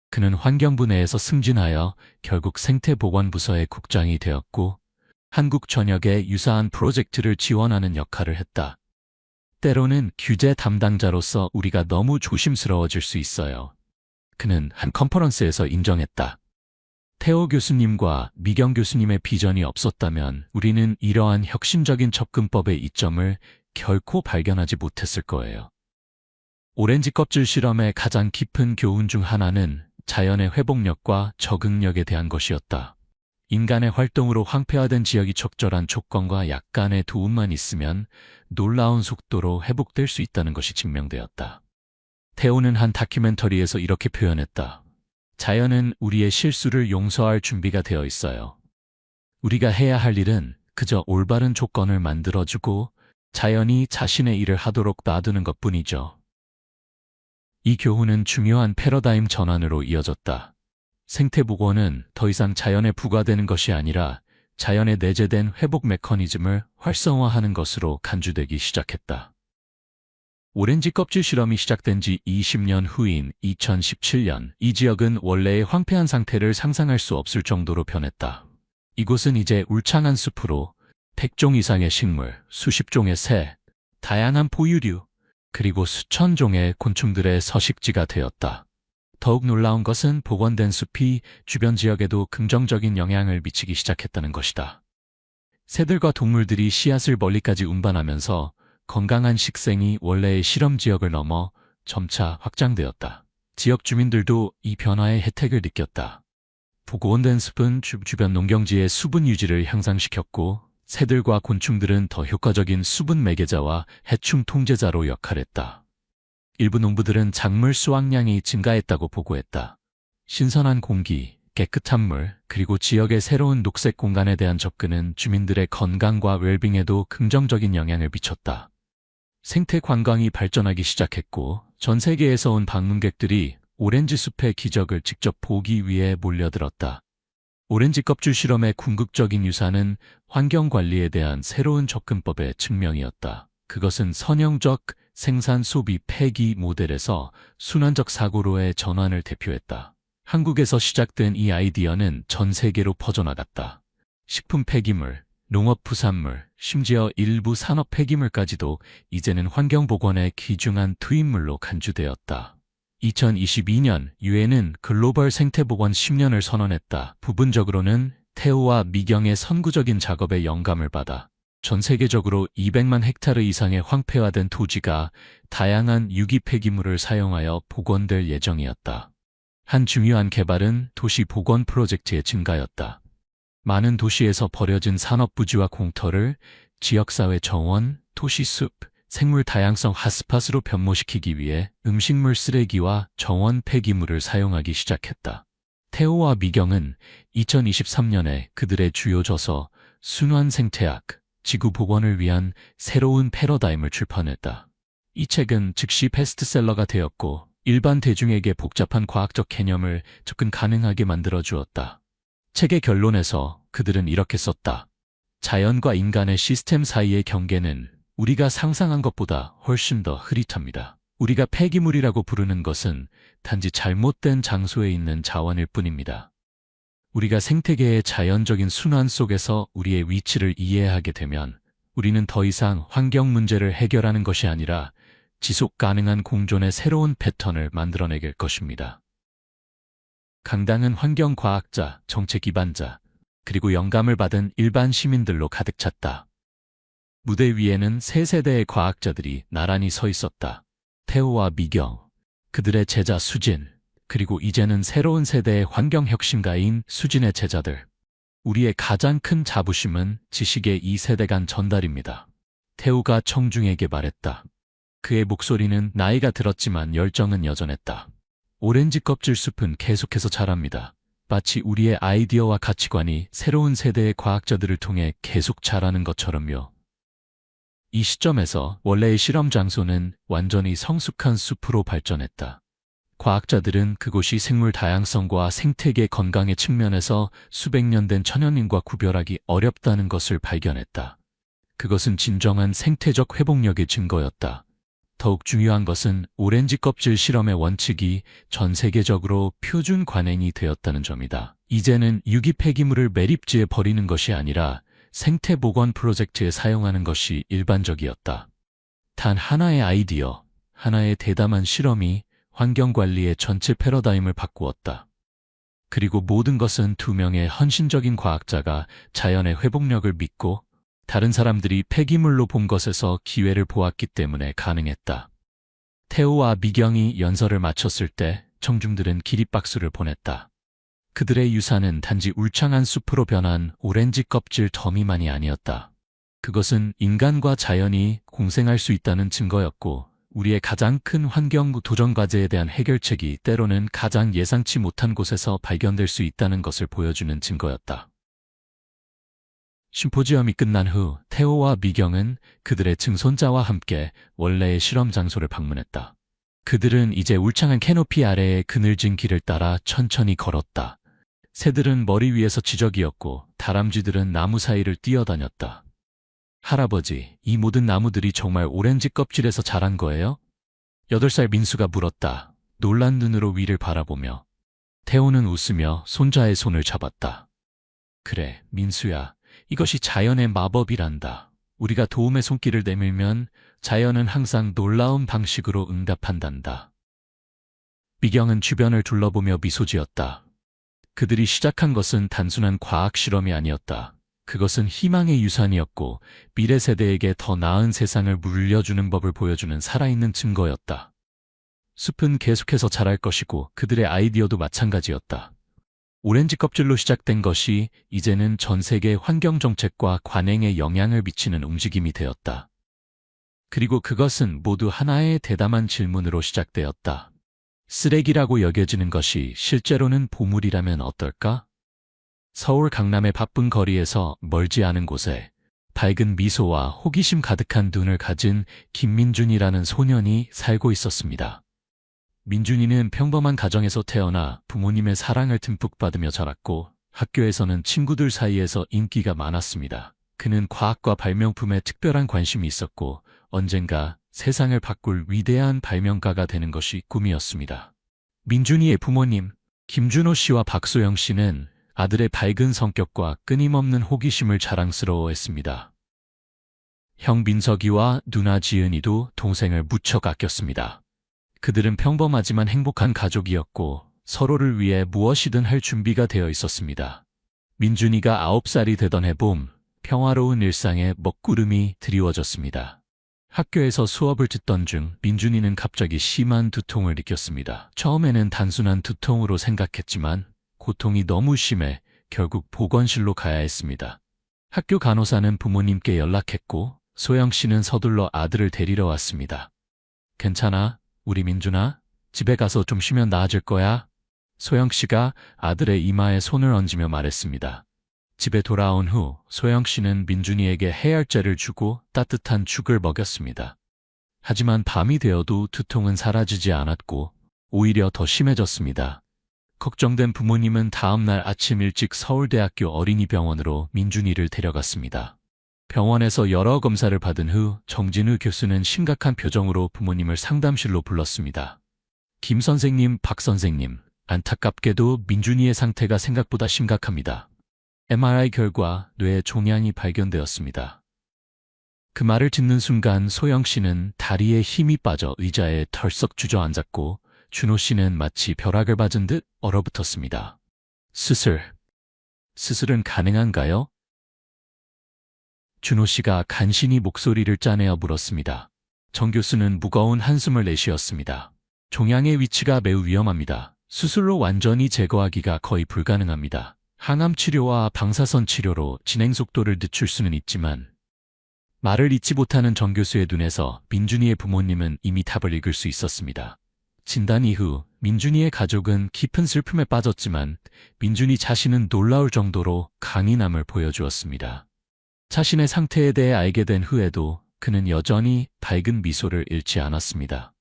그는 환경부 내에서 승진하여 결국 생태보건부서의 국장이 되었고 한국 전역의 유사한 프로젝트를 지원하는 역할을 했다. 때로는 규제 담당자로서 우리가 너무 조심스러워질 수 있어요. 그는 한 컨퍼런스에서 인정했다. 태호 교수님과 미경 교수님의 비전이 없었다면 우리는 이러한 혁신적인 접근법의 이점을 결코 발견하지 못했을 거예요. 오렌지 껍질 실험의 가장 깊은 교훈 중 하나는 자연의 회복력과 적응력에 대한 것이었다. 인간의 활동으로 황폐화된 지역이 적절한 조건과 약간의 도움만 있으면 놀라운 속도로 회복될 수 있다는 것이 증명되었다. 테오는 한 다큐멘터리에서 이렇게 표현했다. 자연은 우리의 실수를 용서할 준비가 되어 있어요. 우리가 해야 할 일은 그저 올바른 조건을 만들어주고 자연이 자신의 일을 하도록 놔두는 것뿐이죠. 이 교훈은 중요한 패러다임 전환으로 이어졌다. 생태복원은 더 이상 자연에 부과되는 것이 아니라 자연에 내재된 회복 메커니즘을 활성화하는 것으로 간주되기 시작했다. 오렌지 껍질 실험이 시작된 지 20년 후인 2017년, 이 지역은 원래의 황폐한 상태를 상상할 수 없을 정도로 변했다. 이곳은 이제 울창한 숲으로 100종 이상의 식물, 수십 종의 새, 다양한 포유류, 그리고 수천 종의 곤충들의 서식지가 되었다. 더욱 놀라운 것은 복원된 숲이 주변 지역에도 긍정적인 영향을 미치기 시작했다는 것이다. 새들과 동물들이 씨앗을 멀리까지 운반하면서 건강한 식생이 원래의 실험 지역을 넘어 점차 확장되었다. 지역 주민들도 이 변화의 혜택을 느꼈다. 복원된 숲은 주변 농경지의 수분 유지를 향상시켰고 새들과 곤충들은 더 효과적인 수분 매개자와 해충 통제자로 역할했다. 일부 농부들은 작물 수확량이 증가했다고 보고했다. 신선한 공기, 깨끗한 물, 그리고 지역의 새로운 녹색 공간에 대한 접근은 주민들의 건강과 웰빙에도 긍정적인 영향을 미쳤다. 생태 관광이 발전하기 시작했고 전 세계에서 온 방문객들이 오렌지 숲의 기적을 직접 보기 위해 몰려들었다. 오렌지 껍질 실험의 궁극적인 유산은 환경관리에 대한 새로운 접근법의 증명이었다. 그것은 선형적 생산 소비 폐기 모델에서 순환적 사고로의 전환을 대표했다. 한국에서 시작된 이 아이디어는 전 세계로 퍼져나갔다. 식품 폐기물, 농업 부산물, 심지어 일부 산업 폐기물까지도 이제는 환경복원의 귀중한 투입물로 간주되었다. 2022년 유엔은 글로벌 생태복원 10년을 선언했다. 부분적으로는 테오와 미경의 선구적인 작업에 영감을 받아 전 세계적으로 200만 헥타르 이상의 황폐화된 토지가 다양한 유기 폐기물을 사용하여 복원될 예정이었다. 한 중요한 개발은 도시 복원 프로젝트의 증가였다. 많은 도시에서 버려진 산업부지와 공터를 지역사회 정원, 도시숲, 생물 다양성 핫스팟으로 변모시키기 위해 음식물 쓰레기와 정원 폐기물을 사용하기 시작했다. 테오와 미경은 2023년에 그들의 주요 저서 순환 생태학, 지구 복원을 위한 새로운 패러다임을 출판했다. 이 책은 즉시 베스트셀러가 되었고 일반 대중에게 복잡한 과학적 개념을 접근 가능하게 만들어 주었다. 책의 결론에서 그들은 이렇게 썼다. 자연과 인간의 시스템 사이의 경계는 우리가 상상한 것보다 훨씬 더 흐릿합니다. 우리가 폐기물이라고 부르는 것은 단지 잘못된 장소에 있는 자원일 뿐입니다. 우리가 생태계의 자연적인 순환 속에서 우리의 위치를 이해하게 되면 우리는 더 이상 환경 문제를 해결하는 것이 아니라 지속 가능한 공존의 새로운 패턴을 만들어내길 것입니다. 강당은 환경과학자, 정책 기반자, 그리고 영감을 받은 일반 시민들로 가득 찼다. 무대 위에는 세 세대의 과학자들이 나란히 서 있었다. 테오와 미경, 그들의 제자 수진, 그리고 이제는 새로운 세대의 환경혁신가인 수진의 제자들. 우리의 가장 큰 자부심은 지식의 이 세대 간 전달입니다. 테오가 청중에게 말했다. 그의 목소리는 나이가 들었지만 열정은 여전했다. 오렌지 껍질 숲은 계속해서 자랍니다. 마치 우리의 아이디어와 가치관이 새로운 세대의 과학자들을 통해 계속 자라는 것처럼요. 이 시점에서 원래의 실험 장소는 완전히 성숙한 숲으로 발전했다. 과학자들은 그곳이 생물 다양성과 생태계 건강의 측면에서 수백 년 된 천연인과 구별하기 어렵다는 것을 발견했다. 그것은 진정한 생태적 회복력의 증거였다. 더욱 중요한 것은 오렌지 껍질 실험의 원칙이 전 세계적으로 표준 관행이 되었다는 점이다. 이제는 유기 폐기물을 매립지에 버리는 것이 아니라 생태 복원 프로젝트에 사용하는 것이 일반적이었다. 단 하나의 아이디어, 하나의 대담한 실험이 환경관리의 전체 패러다임을 바꾸었다. 그리고 모든 것은 두 명의 헌신적인 과학자가 자연의 회복력을 믿고 다른 사람들이 폐기물로 본 것에서 기회를 보았기 때문에 가능했다. 태호와 미경이 연설을 마쳤을 때 청중들은 기립박수를 보냈다. 그들의 유산은 단지 울창한 숲으로 변한 오렌지 껍질 더미만이 아니었다. 그것은 인간과 자연이 공생할 수 있다는 증거였고, 우리의 가장 큰 환경 도전 과제에 대한 해결책이 때로는 가장 예상치 못한 곳에서 발견될 수 있다는 것을 보여주는 증거였다. 심포지엄이 끝난 후 태호와 미경은 그들의 증손자와 함께 원래의 실험 장소를 방문했다. 그들은 이제 울창한 캐노피 아래의 그늘진 길을 따라 천천히 걸었다. 새들은 머리 위에서 지저귀였고 다람쥐들은 나무 사이를 뛰어다녔다. 할아버지, 이 모든 나무들이 정말 오렌지 껍질에서 자란 거예요? 8살 민수가 물었다. 놀란 눈으로 위를 바라보며. 태호는 웃으며 손자의 손을 잡았다. 그래, 민수야. 이것이 자연의 마법이란다. 우리가 도움의 손길을 내밀면 자연은 항상 놀라운 방식으로 응답한단다. 미경은 주변을 둘러보며 미소 지었다. 그들이 시작한 것은 단순한 과학 실험이 아니었다. 그것은 희망의 유산이었고 미래 세대에게 더 나은 세상을 물려주는 법을 보여주는 살아있는 증거였다. 숲은 계속해서 자랄 것이고 그들의 아이디어도 마찬가지였다. 오렌지 껍질로 시작된 것이 이제는 전 세계 환경 정책과 관행에 영향을 미치는 움직임이 되었다. 그리고 그것은 모두 하나의 대담한 질문으로 시작되었다. 쓰레기라고 여겨지는 것이 실제로는 보물이라면 어떨까? 서울 강남의 바쁜 거리에서 멀지 않은 곳에 밝은 미소와 호기심 가득한 눈을 가진 김민준이라는 소년이 살고 있었습니다. 민준이는 평범한 가정에서 태어나 부모님의 사랑을 듬뿍 받으며 자랐고 학교에서는 친구들 사이에서 인기가 많았습니다. 그는 과학과 발명품에 특별한 관심이 있었고 언젠가 세상을 바꿀 위대한 발명가가 되는 것이 꿈이었습니다. 민준이의 부모님, 김준호 씨와 박소영 씨는 아들의 밝은 성격과 끊임없는 호기심을 자랑스러워했습니다. 형 민석이와 누나 지은이도 동생을 무척 아꼈습니다. 그들은 평범하지만 행복한 가족이었고 서로를 위해 무엇이든 할 준비가 되어 있었습니다. 민준이가 9살이 되던 해봄, 평화로운 일상에 먹구름이 드리워졌습니다. 학교에서 수업을 듣던 중 민준이는 갑자기 심한 두통을 느꼈습니다. 처음에는 단순한 두통으로 생각했지만 고통이 너무 심해 결국 보건실로 가야 했습니다. 학교 간호사는 부모님께 연락했고 소영 씨는 서둘러 아들을 데리러 왔습니다. 괜찮아? 우리 민준아? 집에 가서 좀 쉬면 나아질 거야? 소영 씨가 아들의 이마에 손을 얹으며 말했습니다. 집에 돌아온 후 소영 씨는 민준이에게 해열제를 주고 따뜻한 죽을 먹였습니다. 하지만 밤이 되어도 두통은 사라지지 않았고 오히려 더 심해졌습니다. 걱정된 부모님은 다음 날 아침 일찍 서울대학교 어린이병원으로 민준이를 데려갔습니다. 병원에서 여러 검사를 받은 후 정진우 교수는 심각한 표정으로 부모님을 상담실로 불렀습니다. 김 선생님, 박 선생님, 안타깝게도 민준이의 상태가 생각보다 심각합니다. MRI 결과 뇌에 종양이 발견되었습니다. 그 말을 듣는 순간 소영 씨는 다리에 힘이 빠져 의자에 덜썩 주저앉았고 준호 씨는 마치 벼락을 맞은 듯 얼어붙었습니다. 수술은 가능한가요? 준호 씨가 간신히 목소리를 짜내어 물었습니다. 정 교수는 무거운 한숨을 내쉬었습니다. 종양의 위치가 매우 위험합니다. 수술로 완전히 제거하기가 거의 불가능합니다. 항암 치료와 방사선 치료로 진행 속도를 늦출 수는 있지만 말을 잇지 못하는 정 교수의 눈에서 민준이의 부모님은 이미 답을 읽을 수 있었습니다. 진단 이후 민준이의 가족은 깊은 슬픔에 빠졌지만 민준이 자신은 놀라울 정도로 강인함을 보여주었습니다. 자신의 상태에 대해 알게 된 후에도 그는 여전히 밝은 미소를 잃지 않았습니다.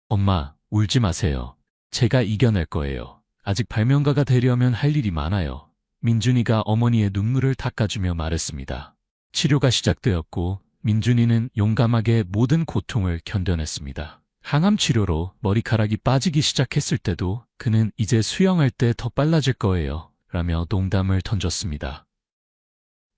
엄마, 울지 마세요. 제가 이겨낼 거예요. 아직 발명가가 되려면 할 일이 많아요. 민준이가 어머니의 눈물을 닦아주며 말했습니다. 치료가 시작되었고 민준이는 용감하게 모든 고통을 견뎌냈습니다. 항암 치료로 머리카락이 빠지기 시작했을 때도 그는 이제 수영할 때 더 빨라질 거예요. 라며 농담을 던졌습니다.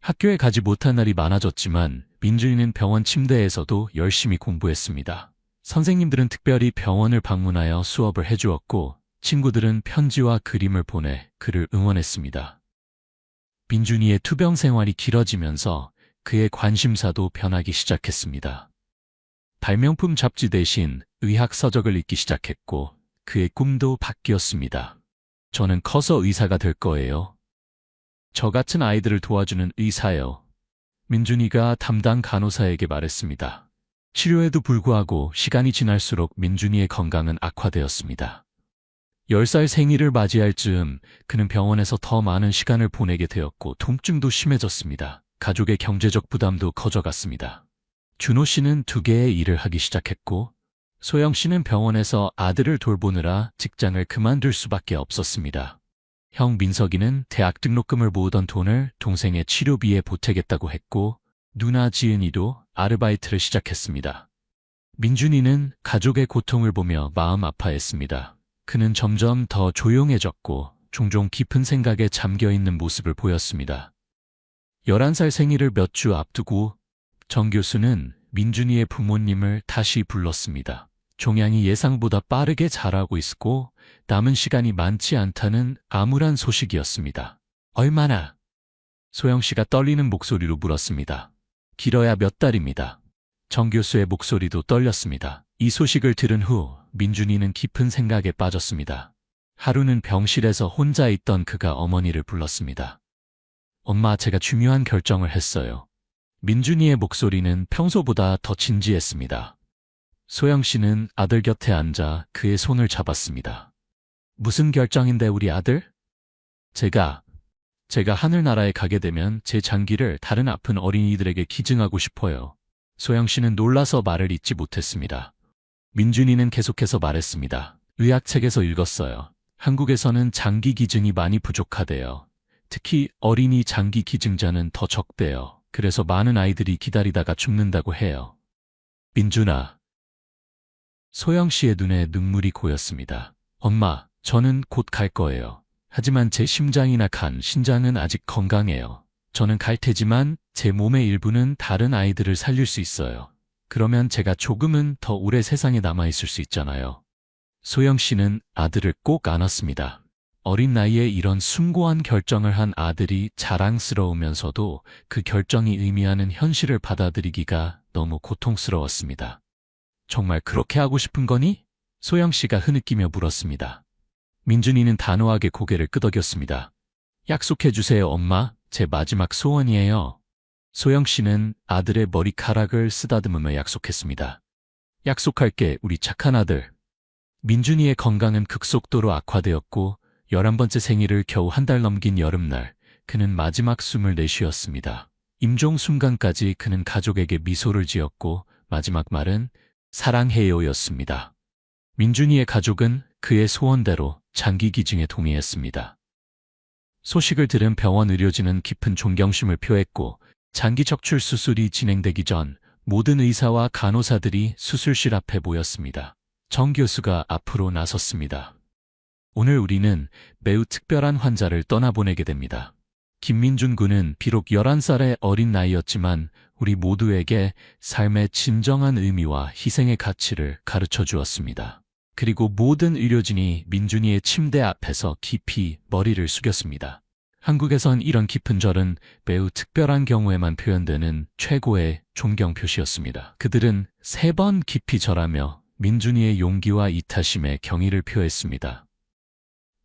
학교에 가지 못한 날이 많아졌지만 민준이는 병원 침대에서도 열심히 공부했습니다. 선생님들은 특별히 병원을 방문하여 수업을 해주었고 친구들은 편지와 그림을 보내 그를 응원했습니다. 민준이의 투병 생활이 길어지면서 그의 관심사도 변하기 시작했습니다. 발명품 잡지 대신 의학 서적을 읽기 시작했고 그의 꿈도 바뀌었습니다. 저는 커서 의사가 될 거예요. 저 같은 아이들을 도와주는 의사요. 민준이가 담당 간호사에게 말했습니다. 치료에도 불구하고 시간이 지날수록 민준이의 건강은 악화되었습니다. 10살 생일을 맞이할 즈음 그는 병원에서 더 많은 시간을 보내게 되었고 통증도 심해졌습니다. 가족의 경제적 부담도 커져갔습니다. 준호 씨는 2개의 일을 하기 시작했고 소영 씨는 병원에서 아들을 돌보느라 직장을 그만둘 수밖에 없었습니다. 형 민석이는 대학 등록금을 모으던 돈을 동생의 치료비에 보태겠다고 했고 누나 지은이도 아르바이트를 시작했습니다. 민준이는 가족의 고통을 보며 마음 아파했습니다. 그는 점점 더 조용해졌고 종종 깊은 생각에 잠겨있는 모습을 보였습니다. 11살 생일을 몇 주 앞두고 정 교수는 민준이의 부모님을 다시 불렀습니다. 종양이 예상보다 빠르게 자라고 있고 남은 시간이 많지 않다는 암울한 소식이었습니다. 얼마나? 소영 씨가 떨리는 목소리로 물었습니다. 길어야 몇 달입니다. 정 교수의 목소리도 떨렸습니다. 이 소식을 들은 후 민준이는 깊은 생각에 빠졌습니다. 하루는 병실에서 혼자 있던 그가 어머니를 불렀습니다. 엄마, 제가 중요한 결정을 했어요. 민준이의 목소리는 평소보다 더 진지했습니다. 소영 씨는 아들 곁에 앉아 그의 손을 잡았습니다. 무슨 결정인데 우리 아들? 제가 하늘나라에 가게 되면 제 장기를 다른 아픈 어린이들에게 기증하고 싶어요. 소영 씨는 놀라서 말을 잇지 못했습니다. 민준이는 계속해서 말했습니다. 의학책에서 읽었어요. 한국에서는 장기 기증이 많이 부족하대요. 특히 어린이 장기 기증자는 더 적대요. 그래서 많은 아이들이 기다리다가 죽는다고 해요. 민준아. 소영 씨의 눈에 눈물이 고였습니다. 엄마, 저는 곧 갈 거예요. 하지만 제 심장이나 간, 신장은 아직 건강해요. 저는 갈 테지만 제 몸의 일부는 다른 아이들을 살릴 수 있어요. 그러면 제가 조금은 더 오래 세상에 남아있을 수 있잖아요. 소영 씨는 아들을 꼭 안았습니다. 어린 나이에 이런 숭고한 결정을 한 아들이 자랑스러우면서도 그 결정이 의미하는 현실을 받아들이기가 너무 고통스러웠습니다. 정말 그렇게 하고 싶은 거니? 소영 씨가 흐느끼며 물었습니다. 민준이는 단호하게 고개를 끄덕였습니다. 약속해 주세요, 엄마. 제 마지막 소원이에요. 소영 씨는 아들의 머리카락을 쓰다듬으며 약속했습니다. 약속할게, 우리 착한 아들. 민준이의 건강은 급속도로 악화되었고 11번째 생일을 겨우 한 달 넘긴 여름날 그는 마지막 숨을 내쉬었습니다. 임종 순간까지 그는 가족에게 미소를 지었고 마지막 말은 사랑해요였습니다. 민준이의 가족은 그의 소원대로 장기 기증에 동의했습니다. 소식을 들은 병원 의료진은 깊은 존경심을 표했고 장기 척출 수술이 진행되기 전 모든 의사와 간호사들이 수술실 앞에 모였습니다. 정 교수가 앞으로 나섰습니다. 오늘 우리는 매우 특별한 환자를 떠나보내게 됩니다. 김민준 군은 비록 11살의 어린 나이였지만 우리 모두에게 삶의 진정한 의미와 희생의 가치를 가르쳐 주었습니다. 그리고 모든 의료진이 민준이의 침대 앞에서 깊이 머리를 숙였습니다. 한국에선 이런 깊은 절은 매우 특별한 경우에만 표현되는 최고의 존경 표시였습니다. 그들은 3번 깊이 절하며 민준이의 용기와 이타심에 경의를 표했습니다.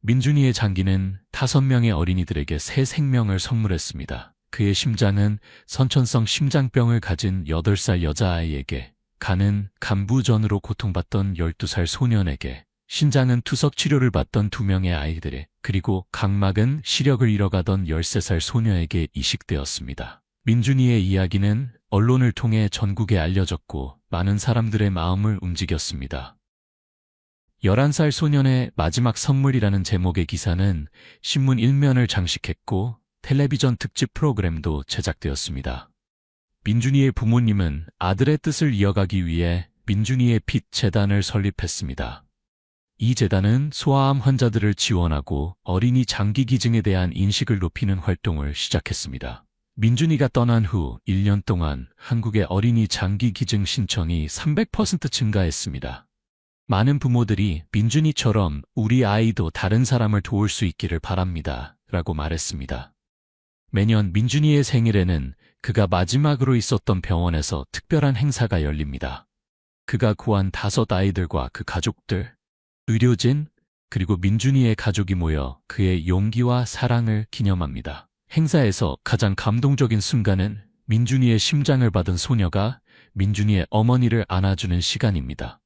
민준이의 장기는 5명의 어린이들에게 새 생명을 선물했습니다. 그의 심장은 선천성 심장병을 가진 8살 여자아이에게, 간은 간부전으로 고통받던 12살 소년에게, 신장은 투석 치료를 받던 2명의 아이들에, 그리고 각막은 시력을 잃어가던 13살 소녀에게 이식되었습니다. 민준이의 이야기는 언론을 통해 전국에 알려졌고 많은 사람들의 마음을 움직였습니다. 11살 소년의 마지막 선물이라는 제목의 기사는 신문 1면을 장식했고 텔레비전 특집 프로그램도 제작되었습니다. 민준이의 부모님은 아들의 뜻을 이어가기 위해 민준이의 빛 재단을 설립했습니다. 이 재단은 소아암 환자들을 지원하고 어린이 장기 기증에 대한 인식을 높이는 활동을 시작했습니다. 민준이가 떠난 후 1년 동안 한국의 어린이 장기 기증 신청이 300% 증가했습니다. 많은 부모들이 민준이처럼 우리 아이도 다른 사람을 도울 수 있기를 바랍니다. 라고 말했습니다. 매년 민준이의 생일에는 그가 마지막으로 있었던 병원에서 특별한 행사가 열립니다. 그가 구한 5 아이들과 그 가족들, 의료진, 그리고 민준이의 가족이 모여 그의 용기와 사랑을 기념합니다. 행사에서 가장 감동적인 순간은 민준이의 심장을 받은 소녀가 민준이의 어머니를 안아주는 시간입니다.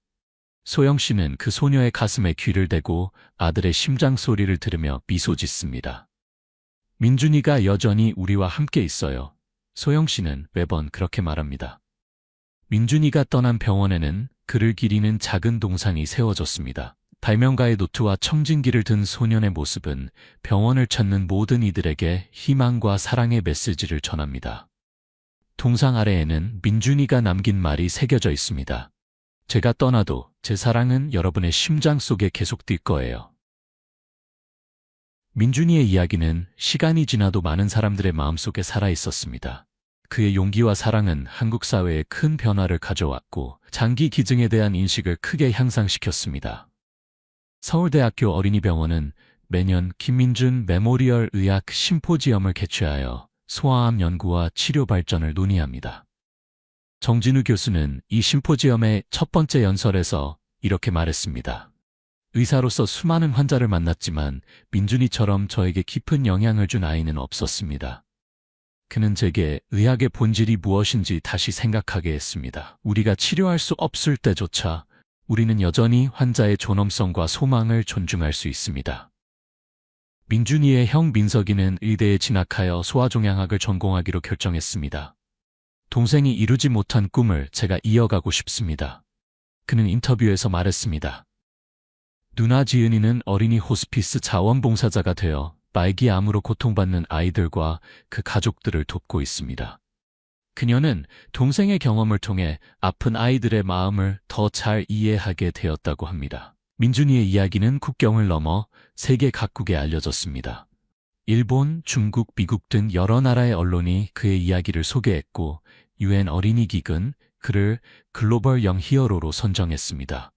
소영 씨는 그 소녀의 가슴에 귀를 대고 아들의 심장 소리를 들으며 미소 짓습니다. 민준이가 여전히 우리와 함께 있어요. 소영 씨는 매번 그렇게 말합니다. 민준이가 떠난 병원에는 그를 기리는 작은 동상이 세워졌습니다. 발명가의 노트와 청진기를 든 소년의 모습은 병원을 찾는 모든 이들에게 희망과 사랑의 메시지를 전합니다. 동상 아래에는 민준이가 남긴 말이 새겨져 있습니다. 제가 떠나도 제 사랑은 여러분의 심장 속에 계속 뛸 거예요. 민준이의 이야기는 시간이 지나도 많은 사람들의 마음속에 살아 있었습니다. 그의 용기와 사랑은 한국 사회에 큰 변화를 가져왔고 장기 기증에 대한 인식을 크게 향상시켰습니다. 서울대학교 어린이병원은 매년 김민준 메모리얼 의학 심포지엄을 개최하여 소아암 연구와 치료 발전을 논의합니다. 정진우 교수는 이 심포지엄의 첫 번째 연설에서 이렇게 말했습니다. 의사로서 수많은 환자를 만났지만 민준이처럼 저에게 깊은 영향을 준 아이는 없었습니다. 그는 제게 의학의 본질이 무엇인지 다시 생각하게 했습니다. 우리가 치료할 수 없을 때조차 우리는 여전히 환자의 존엄성과 소망을 존중할 수 있습니다. 민준이의 형 민석이는 의대에 진학하여 소아종양학을 전공하기로 결정했습니다. 동생이 이루지 못한 꿈을 제가 이어가고 싶습니다. 그는 인터뷰에서 말했습니다. 누나 지은이는 어린이 호스피스 자원봉사자가 되어 말기암으로 고통받는 아이들과 그 가족들을 돕고 있습니다. 그녀는 동생의 경험을 통해 아픈 아이들의 마음을 더 잘 이해하게 되었다고 합니다. 민준이의 이야기는 국경을 넘어 세계 각국에 알려졌습니다. 일본, 중국, 미국 등 여러 나라의 언론이 그의 이야기를 소개했고 UN 어린이기구는 그를 글로벌 영 히어로로 선정했습니다.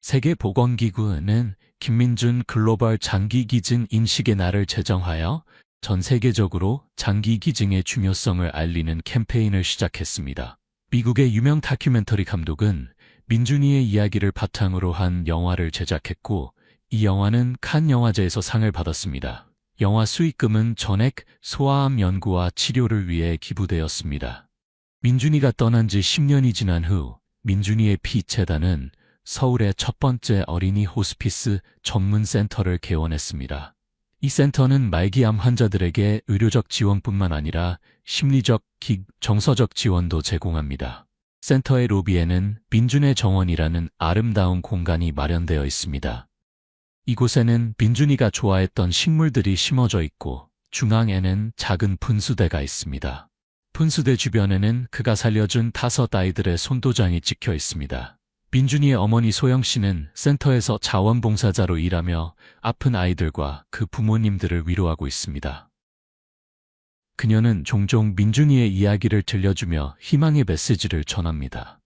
세계보건기구는 김민준 글로벌 장기기증 인식의 날을 제정하여 전 세계적으로 장기기증의 중요성을 알리는 캠페인을 시작했습니다. 미국의 유명 다큐멘터리 감독은 민준이의 이야기를 바탕으로 한 영화를 제작했고 이 영화는 칸 영화제에서 상을 받았습니다. 영화 수익금은 전액 소아암 연구와 치료를 위해 기부되었습니다. 민준이가 떠난 지 10년이 지난 후 민준이의 피 재단은 서울의 첫 번째 어린이 호스피스 전문 센터를 개원했습니다. 이 센터는 말기암 환자들에게 의료적 지원뿐만 아니라 심리적, 정서적 지원도 제공합니다. 센터의 로비에는 민준의 정원이라는 아름다운 공간이 마련되어 있습니다. 이곳에는 민준이가 좋아했던 식물들이 심어져 있고 중앙에는 작은 분수대가 있습니다. 분수대 주변에는 그가 살려준 5 아이들의 손도장이 찍혀 있습니다. 민준이의 어머니 소영 씨는 센터에서 자원봉사자로 일하며 아픈 아이들과 그 부모님들을 위로하고 있습니다. 그녀는 종종 민준이의 이야기를 들려주며 희망의 메시지를 전합니다.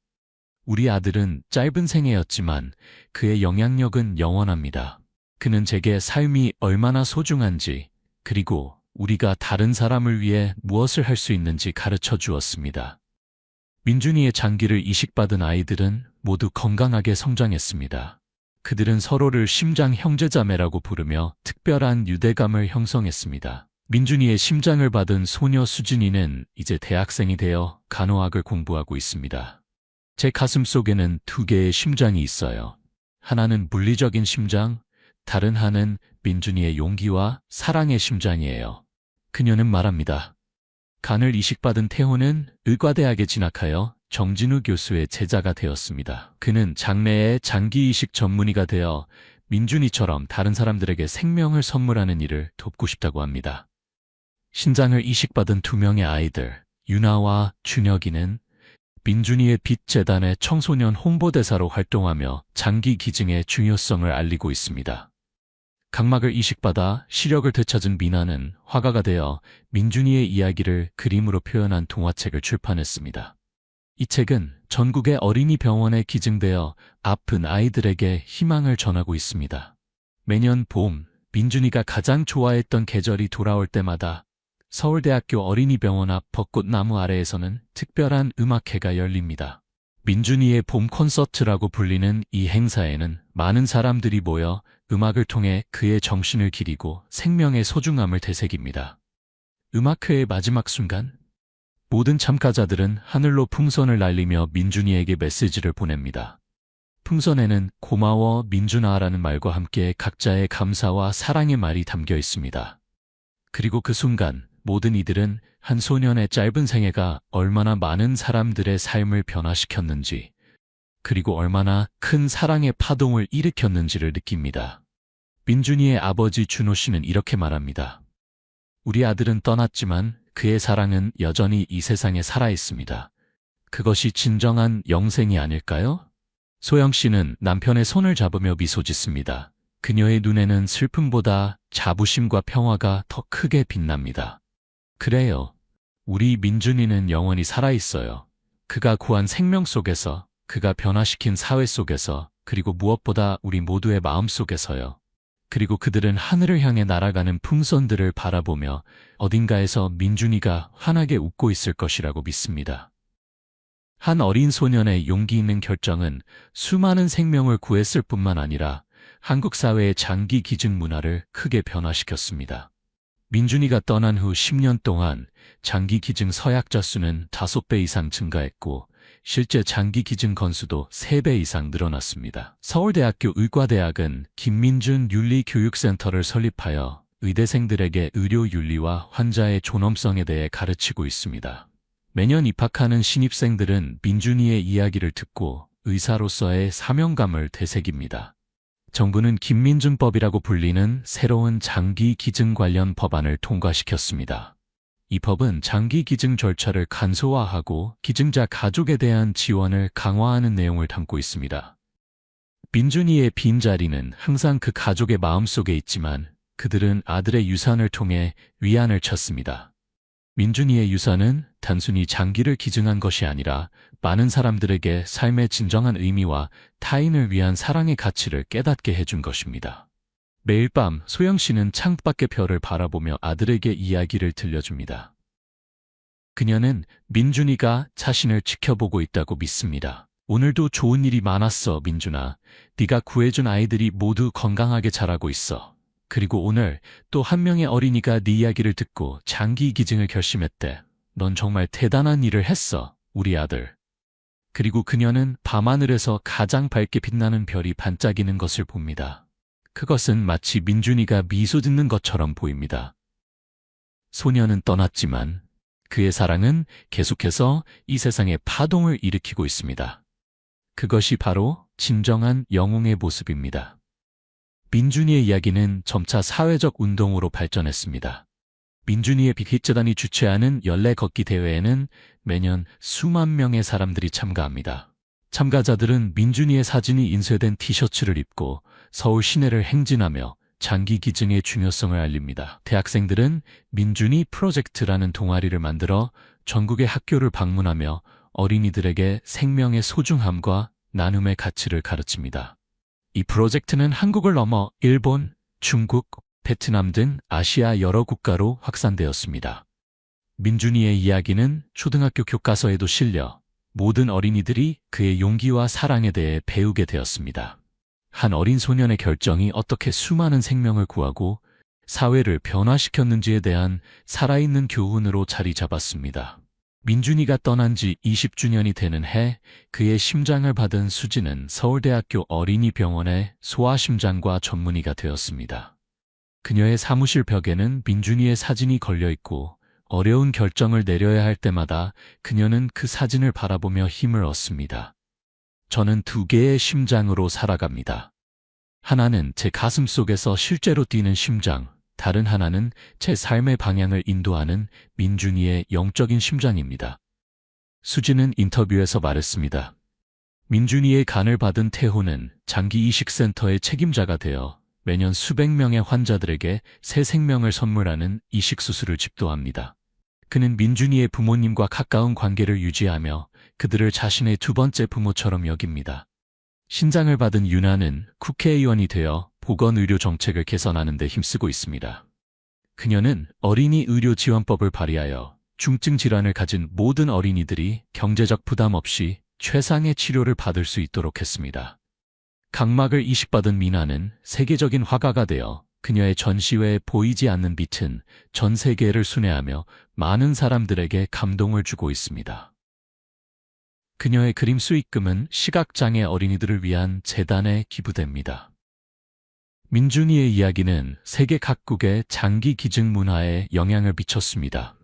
우리 아들은 짧은 생애였지만 그의 영향력은 영원합니다. 그는 제게 삶이 얼마나 소중한지 그리고 우리가 다른 사람을 위해 무엇을 할 수 있는지 가르쳐 주었습니다. 민준이의 장기를 이식받은 아이들은 모두 건강하게 성장했습니다. 그들은 서로를 심장 형제자매라고 부르며 특별한 유대감을 형성했습니다. 민준이의 심장을 받은 소녀 수진이는 이제 대학생이 되어 간호학을 공부하고 있습니다. 제 가슴 속에는 2개의 심장이 있어요. 하나는 물리적인 심장, 다른 하나는 민준이의 용기와 사랑의 심장이에요. 그녀는 말합니다. 간을 이식받은 태호는 의과대학에 진학하여 정진우 교수의 제자가 되었습니다. 그는 장래의 장기 이식 전문의가 되어 민준이처럼 다른 사람들에게 생명을 선물하는 일을 돕고 싶다고 합니다. 신장을 이식받은 2명의 아이들, 유나와 준혁이는 민준이의 빛 재단의 청소년 홍보대사로 활동하며 장기 기증의 중요성을 알리고 있습니다. 각막을 이식받아 시력을 되찾은 미나는 화가가 되어 민준이의 이야기를 그림으로 표현한 동화책을 출판했습니다. 이 책은 전국의 어린이 병원에 기증되어 아픈 아이들에게 희망을 전하고 있습니다. 매년 봄, 민준이가 가장 좋아했던 계절이 돌아올 때마다 서울대학교 어린이병원 앞 벚꽃나무 아래에서는 특별한 음악회가 열립니다. 민준이의 봄 콘서트라고 불리는 이 행사에는 많은 사람들이 모여 음악을 통해 그의 정신을 기리고 생명의 소중함을 되새깁니다. 음악회의 마지막 순간, 모든 참가자들은 하늘로 풍선을 날리며 민준이에게 메시지를 보냅니다. 풍선에는 고마워 민준아라는 말과 함께 각자의 감사와 사랑의 말이 담겨 있습니다. 그리고 그 순간 모든 이들은 한 소년의 짧은 생애가 얼마나 많은 사람들의 삶을 변화시켰는지, 그리고 얼마나 큰 사랑의 파동을 일으켰는지를 느낍니다. 민준이의 아버지 준호 씨는 이렇게 말합니다. 우리 아들은 떠났지만 그의 사랑은 여전히 이 세상에 살아있습니다. 그것이 진정한 영생이 아닐까요? 소영 씨는 남편의 손을 잡으며 미소 짓습니다. 그녀의 눈에는 슬픔보다 자부심과 평화가 더 크게 빛납니다. 그래요. 우리 민준이는 영원히 살아있어요. 그가 구한 생명 속에서, 그가 변화시킨 사회 속에서, 그리고 무엇보다 우리 모두의 마음 속에서요. 그리고 그들은 하늘을 향해 날아가는 풍선들을 바라보며 어딘가에서 민준이가 환하게 웃고 있을 것이라고 믿습니다. 한 어린 소년의 용기 있는 결정은 수많은 생명을 구했을 뿐만 아니라 한국 사회의 장기 기증 문화를 크게 변화시켰습니다. 민준이가 떠난 후 10년 동안 장기 기증 서약자 수는 5배 이상 증가했고 실제 장기 기증 건수도 3배 이상 늘어났습니다. 서울대학교 의과대학은 김민준 윤리교육센터를 설립하여 의대생들에게 의료 윤리와 환자의 존엄성에 대해 가르치고 있습니다. 매년 입학하는 신입생들은 민준이의 이야기를 듣고 의사로서의 사명감을 되새깁니다. 정부는 김민준법이라고 불리는 새로운 장기 기증 관련 법안을 통과시켰습니다. 이 법은 장기 기증 절차를 간소화하고 기증자 가족에 대한 지원을 강화하는 내용을 담고 있습니다. 민준이의 빈자리는 항상 그 가족의 마음속에 있지만 그들은 아들의 유산을 통해 위안을 쳤습니다. 민준이의 유산은 단순히 장기를 기증한 것이 아니라 많은 사람들에게 삶의 진정한 의미와 타인을 위한 사랑의 가치를 깨닫게 해준 것입니다. 매일 밤 소영 씨는 창밖의 별을 바라보며 아들에게 이야기를 들려줍니다. 그녀는 민준이가 자신을 지켜보고 있다고 믿습니다. 오늘도 좋은 일이 많았어, 민준아. 네가 구해준 아이들이 모두 건강하게 자라고 있어. 그리고 오늘 또 한 명의 어린이가 네 이야기를 듣고 장기 기증을 결심했대. 넌 정말 대단한 일을 했어, 우리 아들. 그리고 그녀는 밤하늘에서 가장 밝게 빛나는 별이 반짝이는 것을 봅니다. 그것은 마치 민준이가 미소 짓는 것처럼 보입니다. 소녀는 떠났지만 그의 사랑은 계속해서 이 세상에 파동을 일으키고 있습니다. 그것이 바로 진정한 영웅의 모습입니다. 민준이의 이야기는 점차 사회적 운동으로 발전했습니다. 민준이의 빅히트단이 주최하는 연례 걷기 대회에는 매년 수만 명의 사람들이 참가합니다. 참가자들은 민준이의 사진이 인쇄된 티셔츠를 입고 서울 시내를 행진하며 장기 기증의 중요성을 알립니다. 대학생들은 민준이 프로젝트라는 동아리를 만들어 전국의 학교를 방문하며 어린이들에게 생명의 소중함과 나눔의 가치를 가르칩니다. 이 프로젝트는 한국을 넘어 일본, 중국, 베트남 등 아시아 여러 국가로 확산되었습니다. 민준이의 이야기는 초등학교 교과서에도 실려 모든 어린이들이 그의 용기와 사랑에 대해 배우게 되었습니다. 한 어린 소년의 결정이 어떻게 수많은 생명을 구하고 사회를 변화시켰는지에 대한 살아있는 교훈으로 자리 잡았습니다. 민준이가 떠난 지 20주년이 되는 해 그의 심장을 받은 수지는 서울대학교 어린이병원의 소아심장과 전문의가 되었습니다. 그녀의 사무실 벽에는 민준이의 사진이 걸려있고 어려운 결정을 내려야 할 때마다 그녀는 그 사진을 바라보며 힘을 얻습니다. 저는 2개의 심장으로 살아갑니다. 하나는 제 가슴 속에서 실제로 뛰는 심장, 다른 하나는 제 삶의 방향을 인도하는 민준이의 영적인 심장입니다. 수지는 인터뷰에서 말했습니다. 민준이의 간을 받은 태호는 장기 이식센터의 책임자가 되어 매년 수백 명의 환자들에게 새 생명을 선물하는 이식수술을 집도합니다. 그는 민준이의 부모님과 가까운 관계를 유지하며 그들을 자신의 2번째 부모처럼 여깁니다. 신장을 받은 유나는 국회의원이 되어 보건의료 정책을 개선하는 데 힘쓰고 있습니다. 그녀는 어린이 의료 지원법을 발의하여 중증 질환을 가진 모든 어린이들이 경제적 부담 없이 최상의 치료를 받을 수 있도록 했습니다. 각막을 이식받은 미나는 세계적인 화가가 되어 그녀의 전시회에 보이지 않는 빛은 전 세계를 순회하며 많은 사람들에게 감동을 주고 있습니다. 그녀의 그림 수익금은 시각장애 어린이들을 위한 재단에 기부됩니다. 민준이의 이야기는 세계 각국의 장기 기증 문화에 영향을 미쳤습니다.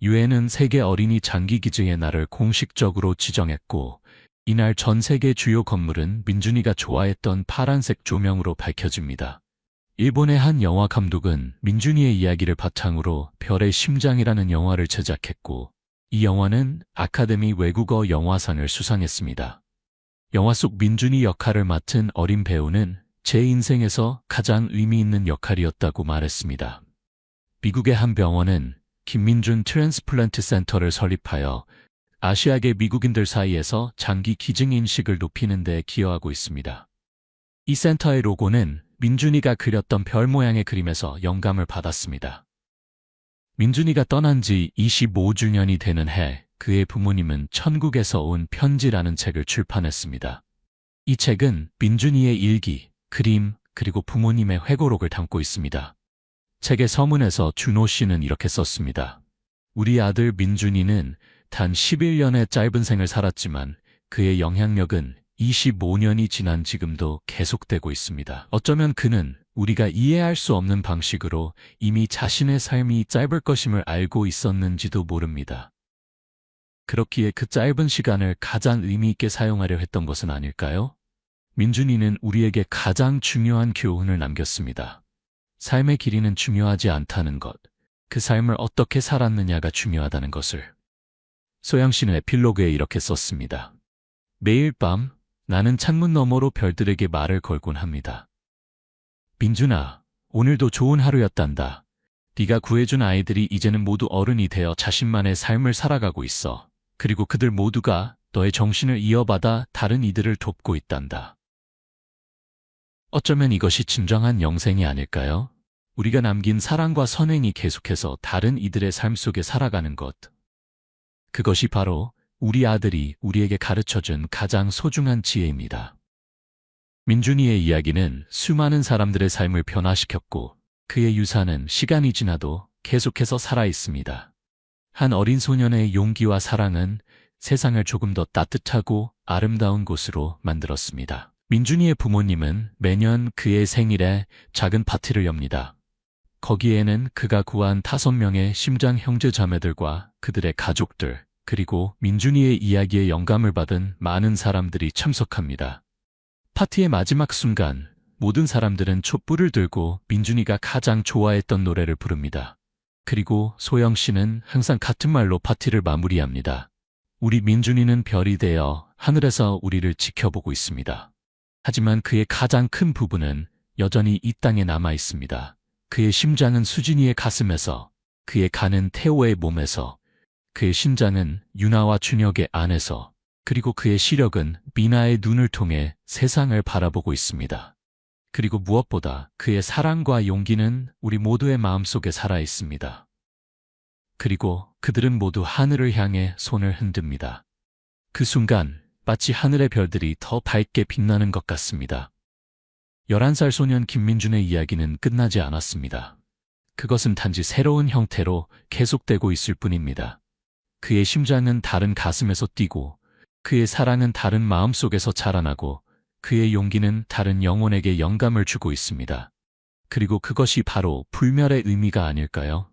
유엔은 세계 어린이 장기 기증의 날을 공식적으로 지정했고, 이날 전 세계 주요 건물은 민준이가 좋아했던 파란색 조명으로 밝혀집니다. 일본의 한 영화 감독은 민준이의 이야기를 바탕으로 별의 심장이라는 영화를 제작했고, 이 영화는 아카데미 외국어 영화상을 수상했습니다. 영화 속 민준이 역할을 맡은 어린 배우는 제 인생에서 가장 의미 있는 역할이었다고 말했습니다. 미국의 한 병원은 김민준 트랜스플란트 센터를 설립하여 아시아계 미국인들 사이에서 장기 기증 인식을 높이는 데 기여하고 있습니다. 이 센터의 로고는 민준이가 그렸던 별 모양의 그림에서 영감을 받았습니다. 민준이가 떠난 지 25주년이 되는 해, 그의 부모님은 천국에서 온 편지라는 책을 출판했습니다. 이 책은 민준이의 일기, 그림, 그리고 부모님의 회고록을 담고 있습니다. 책의 서문에서 준호 씨는 이렇게 썼습니다. 우리 아들 민준이는 단 11년의 짧은 생을 살았지만 그의 영향력은 25년이 지난 지금도 계속되고 있습니다. 어쩌면 그는 우리가 이해할 수 없는 방식으로 이미 자신의 삶이 짧을 것임을 알고 있었는지도 모릅니다. 그렇기에 그 짧은 시간을 가장 의미 있게 사용하려 했던 것은 아닐까요? 민준이는 우리에게 가장 중요한 교훈을 남겼습니다. 삶의 길이는 중요하지 않다는 것, 그 삶을 어떻게 살았느냐가 중요하다는 것을. 소영 씨는 에필로그에 이렇게 썼습니다. 매일 밤 나는 창문 너머로 별들에게 말을 걸곤 합니다. 민준아, 오늘도 좋은 하루였단다. 네가 구해준 아이들이 이제는 모두 어른이 되어 자신만의 삶을 살아가고 있어. 그리고 그들 모두가 너의 정신을 이어받아 다른 이들을 돕고 있단다. 어쩌면 이것이 진정한 영생이 아닐까요? 우리가 남긴 사랑과 선행이 계속해서 다른 이들의 삶 속에 살아가는 것. 그것이 바로 우리 아들이 우리에게 가르쳐준 가장 소중한 지혜입니다. 민준이의 이야기는 수많은 사람들의 삶을 변화시켰고, 그의 유산은 시간이 지나도 계속해서 살아있습니다. 한 어린 소년의 용기와 사랑은 세상을 조금 더 따뜻하고 아름다운 곳으로 만들었습니다. 민준이의 부모님은 매년 그의 생일에 작은 파티를 엽니다. 거기에는 그가 구한 5명의 심장 형제 자매들과 그들의 가족들, 그리고 민준이의 이야기에 영감을 받은 많은 사람들이 참석합니다. 파티의 마지막 순간, 모든 사람들은 촛불을 들고 민준이가 가장 좋아했던 노래를 부릅니다. 그리고 소영 씨는 항상 같은 말로 파티를 마무리합니다. 우리 민준이는 별이 되어 하늘에서 우리를 지켜보고 있습니다. 하지만 그의 가장 큰 부분은 여전히 이 땅에 남아 있습니다. 그의 심장은 수진이의 가슴에서, 그의 간은 태호의 몸에서, 그의 신장은 유나와 준혁의 안에서, 그리고 그의 시력은 미나의 눈을 통해 세상을 바라보고 있습니다. 그리고 무엇보다 그의 사랑과 용기는 우리 모두의 마음속에 살아 있습니다. 그리고 그들은 모두 하늘을 향해 손을 흔듭니다. 그 순간 마치 하늘의 별들이 더 밝게 빛나는 것 같습니다. 11살 소년 김민준의 이야기는 끝나지 않았습니다. 그것은 단지 새로운 형태로 계속되고 있을 뿐입니다. 그의 심장은 다른 가슴에서 뛰고, 그의 사랑은 다른 마음속에서 자라나고, 그의 용기는 다른 영혼에게 영감을 주고 있습니다. 그리고 그것이 바로 불멸의 의미가 아닐까요?